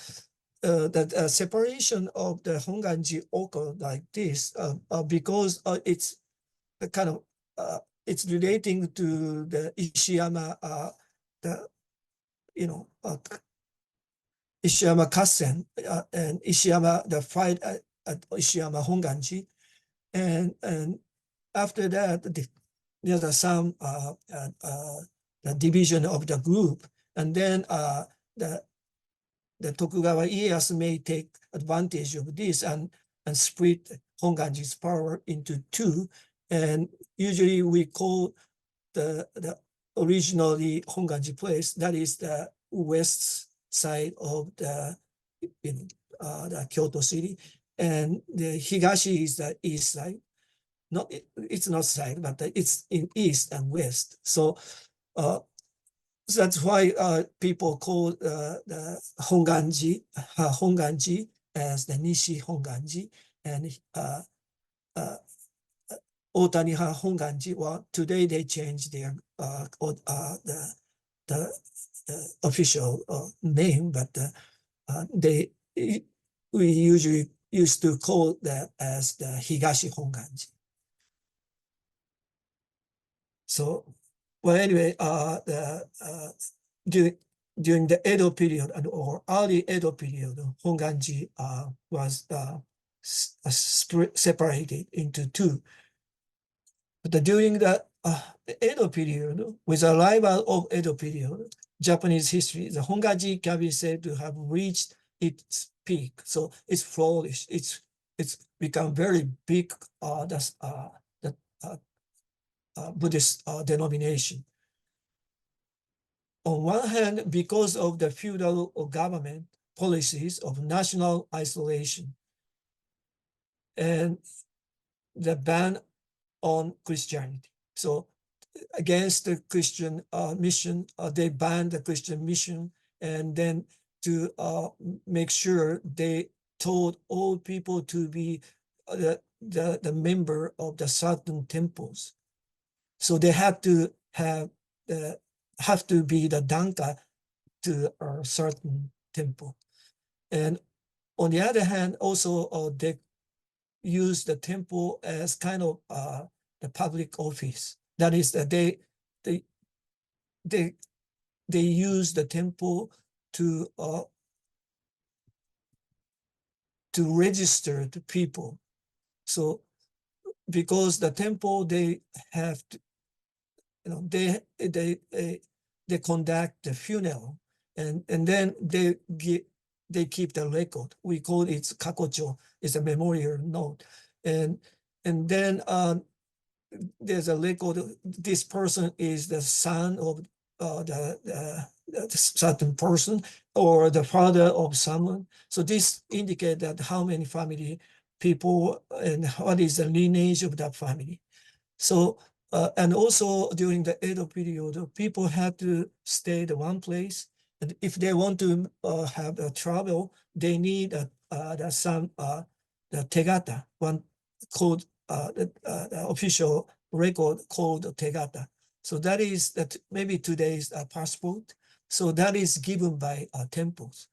the separation of the Hongwanji occurred like this because it's kind of it's relating to the Ishiyama, Ishiyama Kassen and Ishiyama, the fight at Ishiyama Hongwanji, and after that there's some the division of the group, and then the Tokugawa Ieyasu may take advantage of this and split Hongwanji's power into 2. And usually we call the originally Hongwanji place, that is the west side of the Kyoto city, and the Higashi is the east side. It's not side, but it's in east and west. So that's why people call the Hongwanji as the Nishi Hongwanji, and Otaniha Hongwanji. Well, today they changed their the official name, but we usually used to call that as the Higashi Hongwanji. So, well, anyway, during the Edo period or early Edo period, Hongwanji was separated into 2. But during the Edo period, with the arrival of Edo period, Japanese history, the Hongwanji can be said to have reached its peak. So it's flourished. It's become very big. The Buddhist denomination. On one hand, because of the feudal government policies of national isolation and the ban on Christianity. So against the Christian mission, they banned the Christian mission, and then to make sure they told all people to be the member of the certain temples. So they had to be the danka to a certain temple. And on the other hand, also they use the temple as kind of the public office. That is that they use the temple to register the people. So because the temple, they have to, they conduct the funeral, and then they keep the record. We call it kakocho. It's a memorial note, and then there's a record. This person is the son of the certain person, or the father of someone. So this indicates that how many family people and what is the lineage of that family. So and also during the Edo period, people had to stay in one place, and if they want to have a travel, they need some the tegata, one called the official record called tegata. So that is that maybe today's passport. So that is given by temples.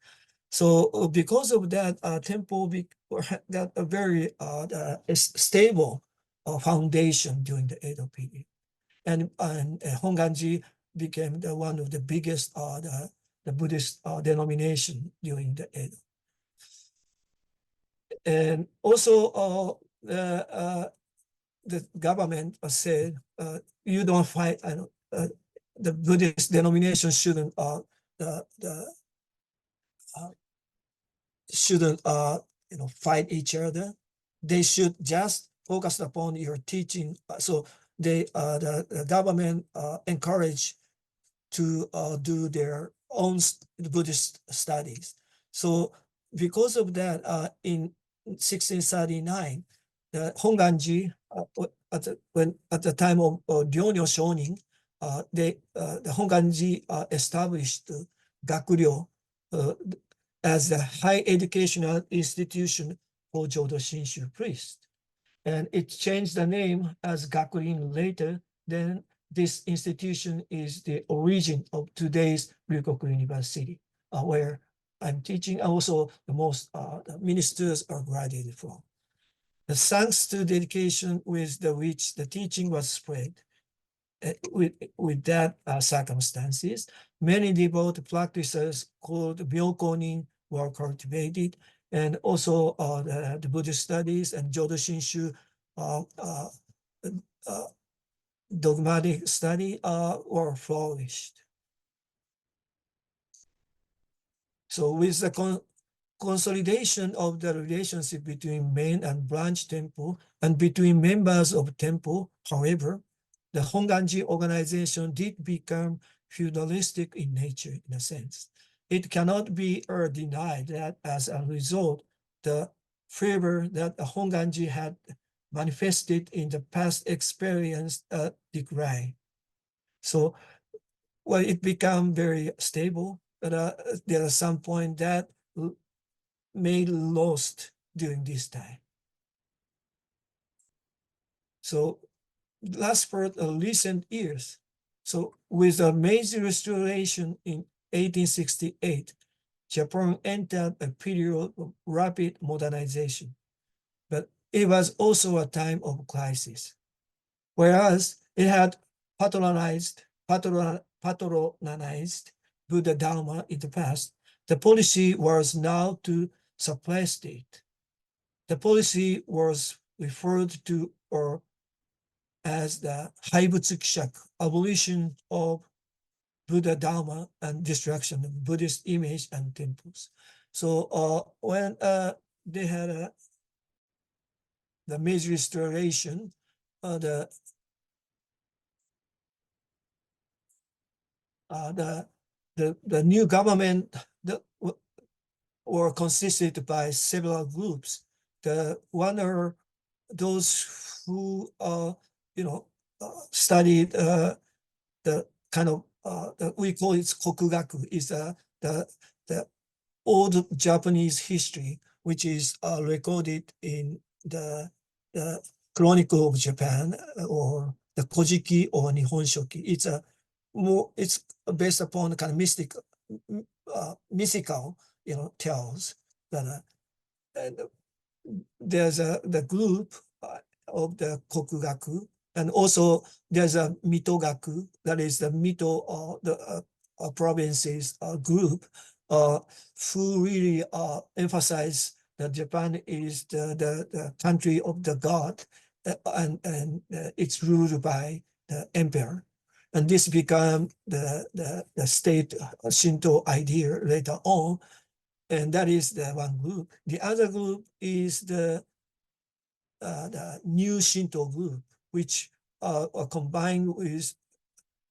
So because of that, temple got a very stable foundation during the Edo period, and Hongwanji became one of the biggest the Buddhist denomination during the Edo. And also the government said you don't fight. The Buddhist denomination shouldn't fight each other. They should just focus upon your teaching. So the government encourage to do their own Buddhist studies. So because of that, in 1639, the Hongwanji, at the time of Jodo Shonin, the Hongwanji established Gakuryo as the high educational institution for Jodo Shinshu priests. And it changed the name as Gakurin later. Then this institution is the origin of today's Ryukoku University, where I'm teaching. Also, the most ministers are graduated from. Thanks to dedication with which the teaching was spread, with that circumstances, many devout practices called Myokonin were cultivated, and also the Buddhist studies and Jodo Shinshu dogmatic study were flourished. So with the consolidation of the relationship between main and branch temple and between members of temple, however, the Hongwanji organization did become feudalistic in nature, in a sense. It cannot be denied that as a result, the fervor that the Hongwanji had manifested in the past experienced a decline. So, well, it became very stable, but there are some point that may lost during this time. So last part of recent years. So with a major restoration in 1868, Japan entered a period of rapid modernization, but it was also a time of crisis. Whereas it had patronized Buddha Dharma in the past, the policy was now to suppress it. The policy was referred to or as the Haibutsukshaku, abolition of Buddha Dharma and destruction of Buddhist image and temples. So when they had the Meiji Restoration, the new government were consisted by several groups. The one are those who studied the kind of we call it kokugaku, is the old Japanese history, which is recorded in the Chronicle of Japan or the Kojiki or Nihon Shoki. It's based upon kind of mythical, tales that and there's the group of the Kokugaku, and also there's a Mitogaku, that is the Mito, the provinces group, who really emphasize that Japan is the country of the god, and it's ruled by the emperor. And this became the state Shinto idea later on, and that is the one group. The other group is the new Shinto group, which are combined with,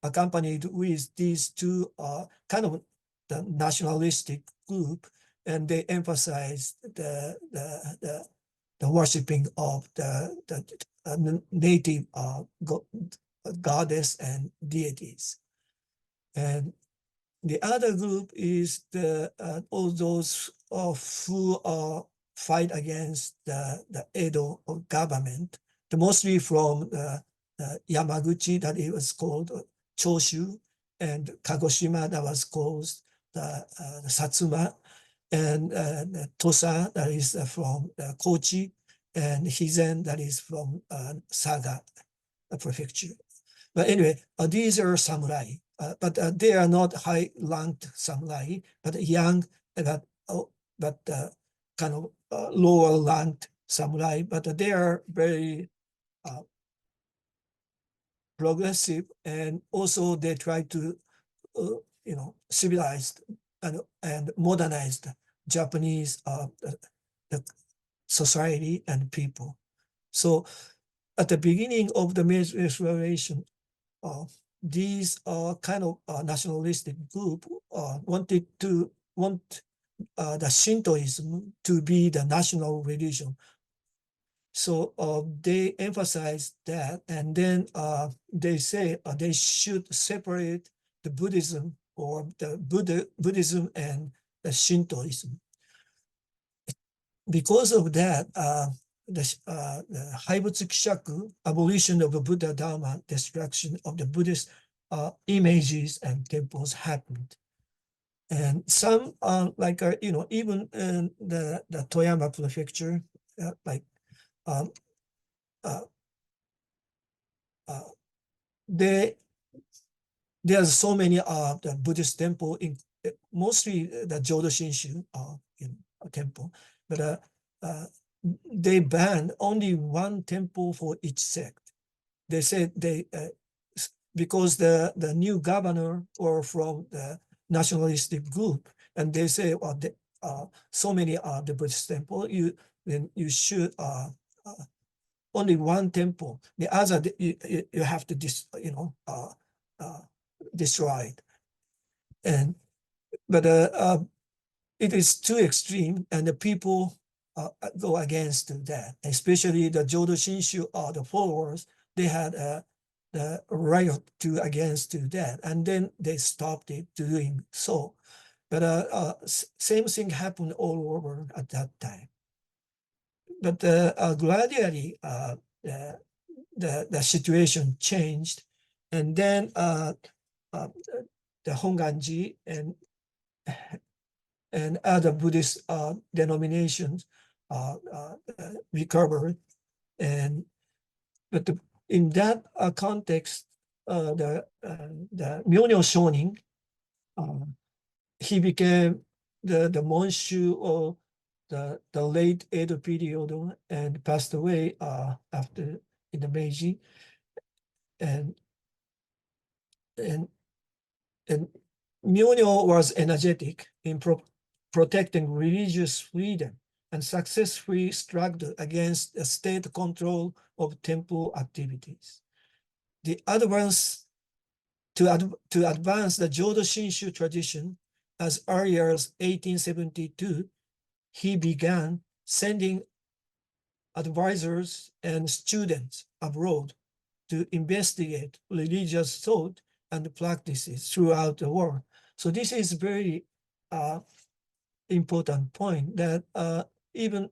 accompanied with these two kind of the nationalistic group, and they emphasize the worshiping of the native goddess and deities. And the other group is all those who fight against the Edo government, mostly from Yamaguchi, that it was called Choshu, and Kagoshima, that was called the Satsuma, and Tosa, that is from Kochi, and Hizen, that is from Saga prefecture. But anyway, these are samurai, but they are not high-ranked samurai, but young, but kind of lower-ranked samurai, but they are very progressive, and also they try to, civilize and modernize the Japanese the society and people. So at the beginning of the Meiji Restoration, these kind of nationalistic group want the Shintoism to be the national religion. So they emphasize that, and then they say they should separate the Buddhism, or the Buddhism and the Shintoism. Because of that, the Haibutsukshaku, abolition of the Buddha Dharma, destruction of the Buddhist images and temples happened. And some, even in the Toyama prefecture, there's so many the Buddhist temple, in mostly the Jodo Shinshu temple, but they banned only one temple for each sect. They said because the new governor were from the nationalistic group, and they say, well, so many are the Buddhist temple, you should only one temple. The other you have to destroy it. But it is too extreme, and the people go against that. Especially the Jodo Shinshu, the followers, they had the riot against that, and then they stopped it doing so. But same thing happened all over at that time. But gradually, the situation changed, and then the Hongwanji and other Buddhist denominations recovered, but in that context, the Myono Shonin, he became the Monshu of the late Edo period, and passed away after in the Meiji. and and and Myeonyo was energetic in protecting religious freedom and successfully struggled against the state control of temple activities. The advance to advance the Jodo Shinshu tradition as early as 1872, he began sending advisors and students abroad to investigate religious thought and practices throughout the world. So this is very important point that even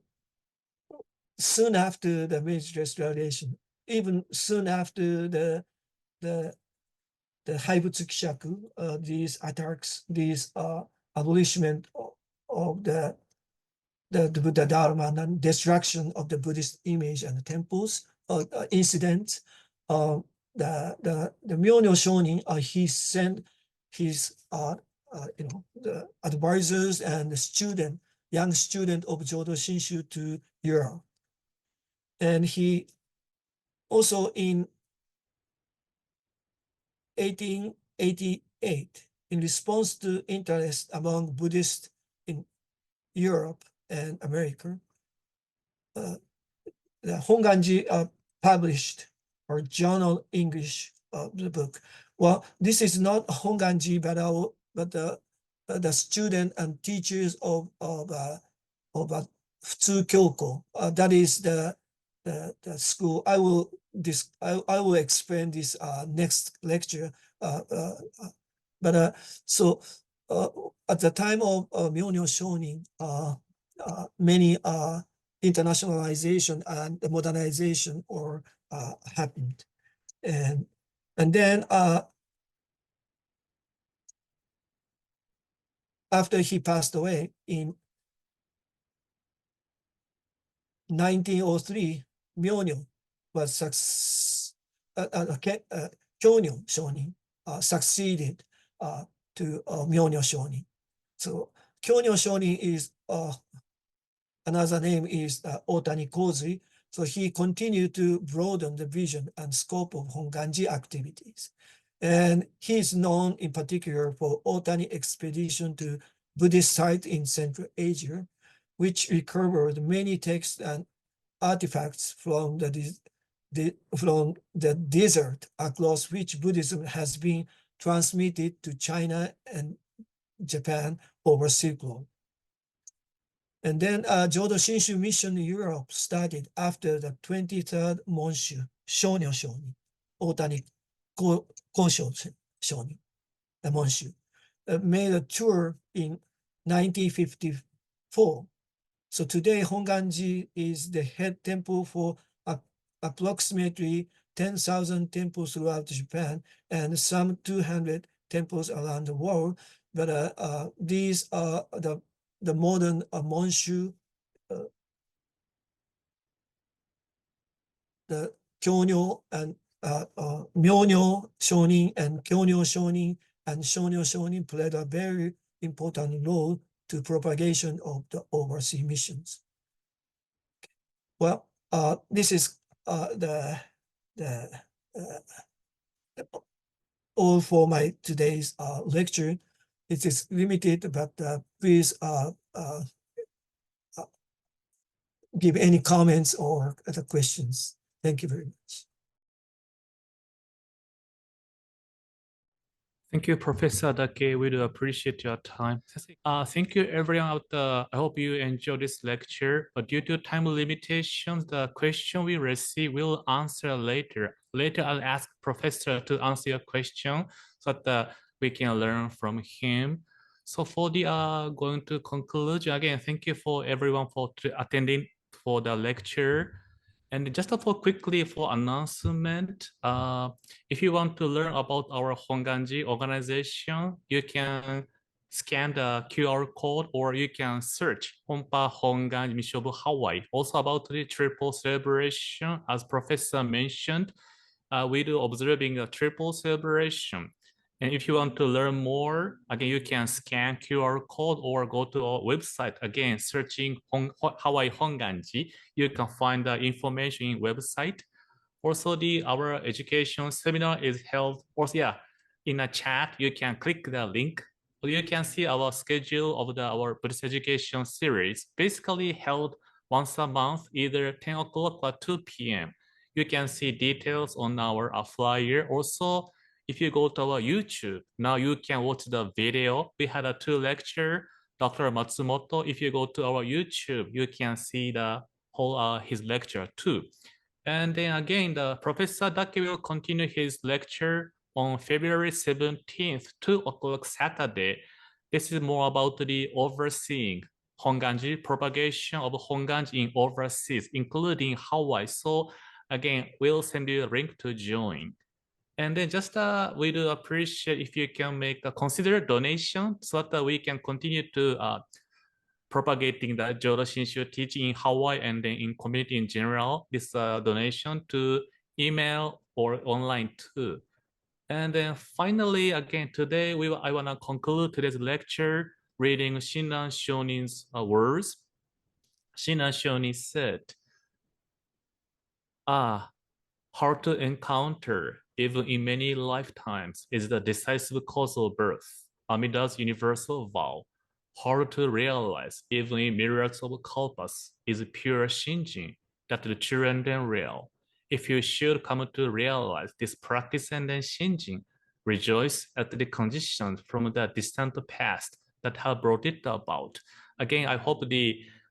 soon after the Meiji Restoration, even soon after the Haibutsu these attacks, these abolishment of the Buddha Dharma and destruction of the Buddhist image and the temples incidents, the Myeonyo Shonin, he sent his the advisors and the young student of Jodo Shinshu to Europe. And he also in 1888, in response to interest among Buddhists in Europe and America, the Hongwanji published or journal English the book. Well, this is not Hongwanji, but the student and teachers of Futsu Kyoko. That is the school. I will explain this next lecture. So at the time of Myeonyo Shonin, many internationalization and modernization or happened, and then after he passed away in 1903, Myeonyo was Kyonyo Shonin succeeded to Myeonyo Shonin. So Kyonyo Shonin is another name is Otani Kozui. So he continued to broaden the vision and scope of Hongwanji activities. And he is known in particular for Otani expedition to Buddhist site in Central Asia, which recovered many texts and artifacts from the desert across which Buddhism has been transmitted to China and Japan over Silk Road. And then Jodo Shinshu mission in Europe started after the 23rd Monshu, Shonyo Shonin, Otani Kosho Shonin, the Monshu, made a tour in 1954. So today, Hongwanji is the head temple for approximately 10,000 temples throughout Japan and some 200 temples around the world. But these are the modern Monshu, the Kyonyo and Myeonyo Shonin and Kyonyo Shonin and Shonyo Shonin played a very important role to propagation of the overseas missions. Well, this is all for my today's lecture. It is limited, but please give any comments or other questions. Thank you very much. Thank you, Professor Dake. We do appreciate your time. Thank you, everyone out there. I hope you enjoyed this lecture. But due to time limitations, the question we receive will answer later. Later, I'll ask Professor to answer your question so that we can learn from him. So for the going to conclude, again, thank you for everyone for attending for the lecture. And just for quickly for announcement, if you want to learn about our Hongwanji organization, you can scan the QR code or you can search Honpa Hongwanji Mishobu Hawaii. Also about the triple celebration, as Professor mentioned, we do observing a triple celebration. And if you want to learn more, again, you can scan QR code or go to our website. Again, searching Hawaii Hongwanji, you can find the information in website. Also, our education seminar is held. Also, yeah, in a chat you can click the link. Or you can see our schedule of our Buddhist education series. Basically held once a month, either 10 o'clock or 2 p.m. You can see details on our flyer. Also, if you go to our YouTube, now you can watch the video. We had a 2 lecture, Dr. Matsumoto. If you go to our YouTube, you can see the whole his lecture too. And then again, the Professor Dake will continue his lecture on February 17th, 2 o'clock Saturday. This is more about the overseeing Hongwanji, propagation of Hongwanji in overseas, including Hawaii. So again, we'll send you a link to join. And then just we do appreciate if you can make a consider donation so that we can continue to propagating the Jodo Shinshu teaching in Hawaii and then in community in general. This donation to email or online too. And then finally, again, today I want to conclude today's lecture reading Shinran Shonin's words. Shinran Shonin said, hard to encounter, even in many lifetimes, is the decisive cause of birth, Amida's universal vow. Hard to realize, even in myriads of kalpas, is pure Shinjin, that the true and then real. If you should come to realize this practice and then Shinjin, rejoice at the conditions from the distant past that have brought it about. Again, I hope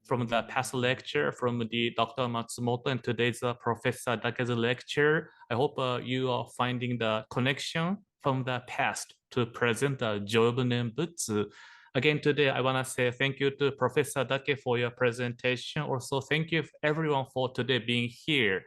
from the past lecture from the Dr. Matsumoto and today's Professor Dake's lecture, I hope you are finding the connection from the past to present the Jobunen Butsu. Again, today I want to say thank you to Professor Dake for your presentation. Also, thank you everyone for today being here.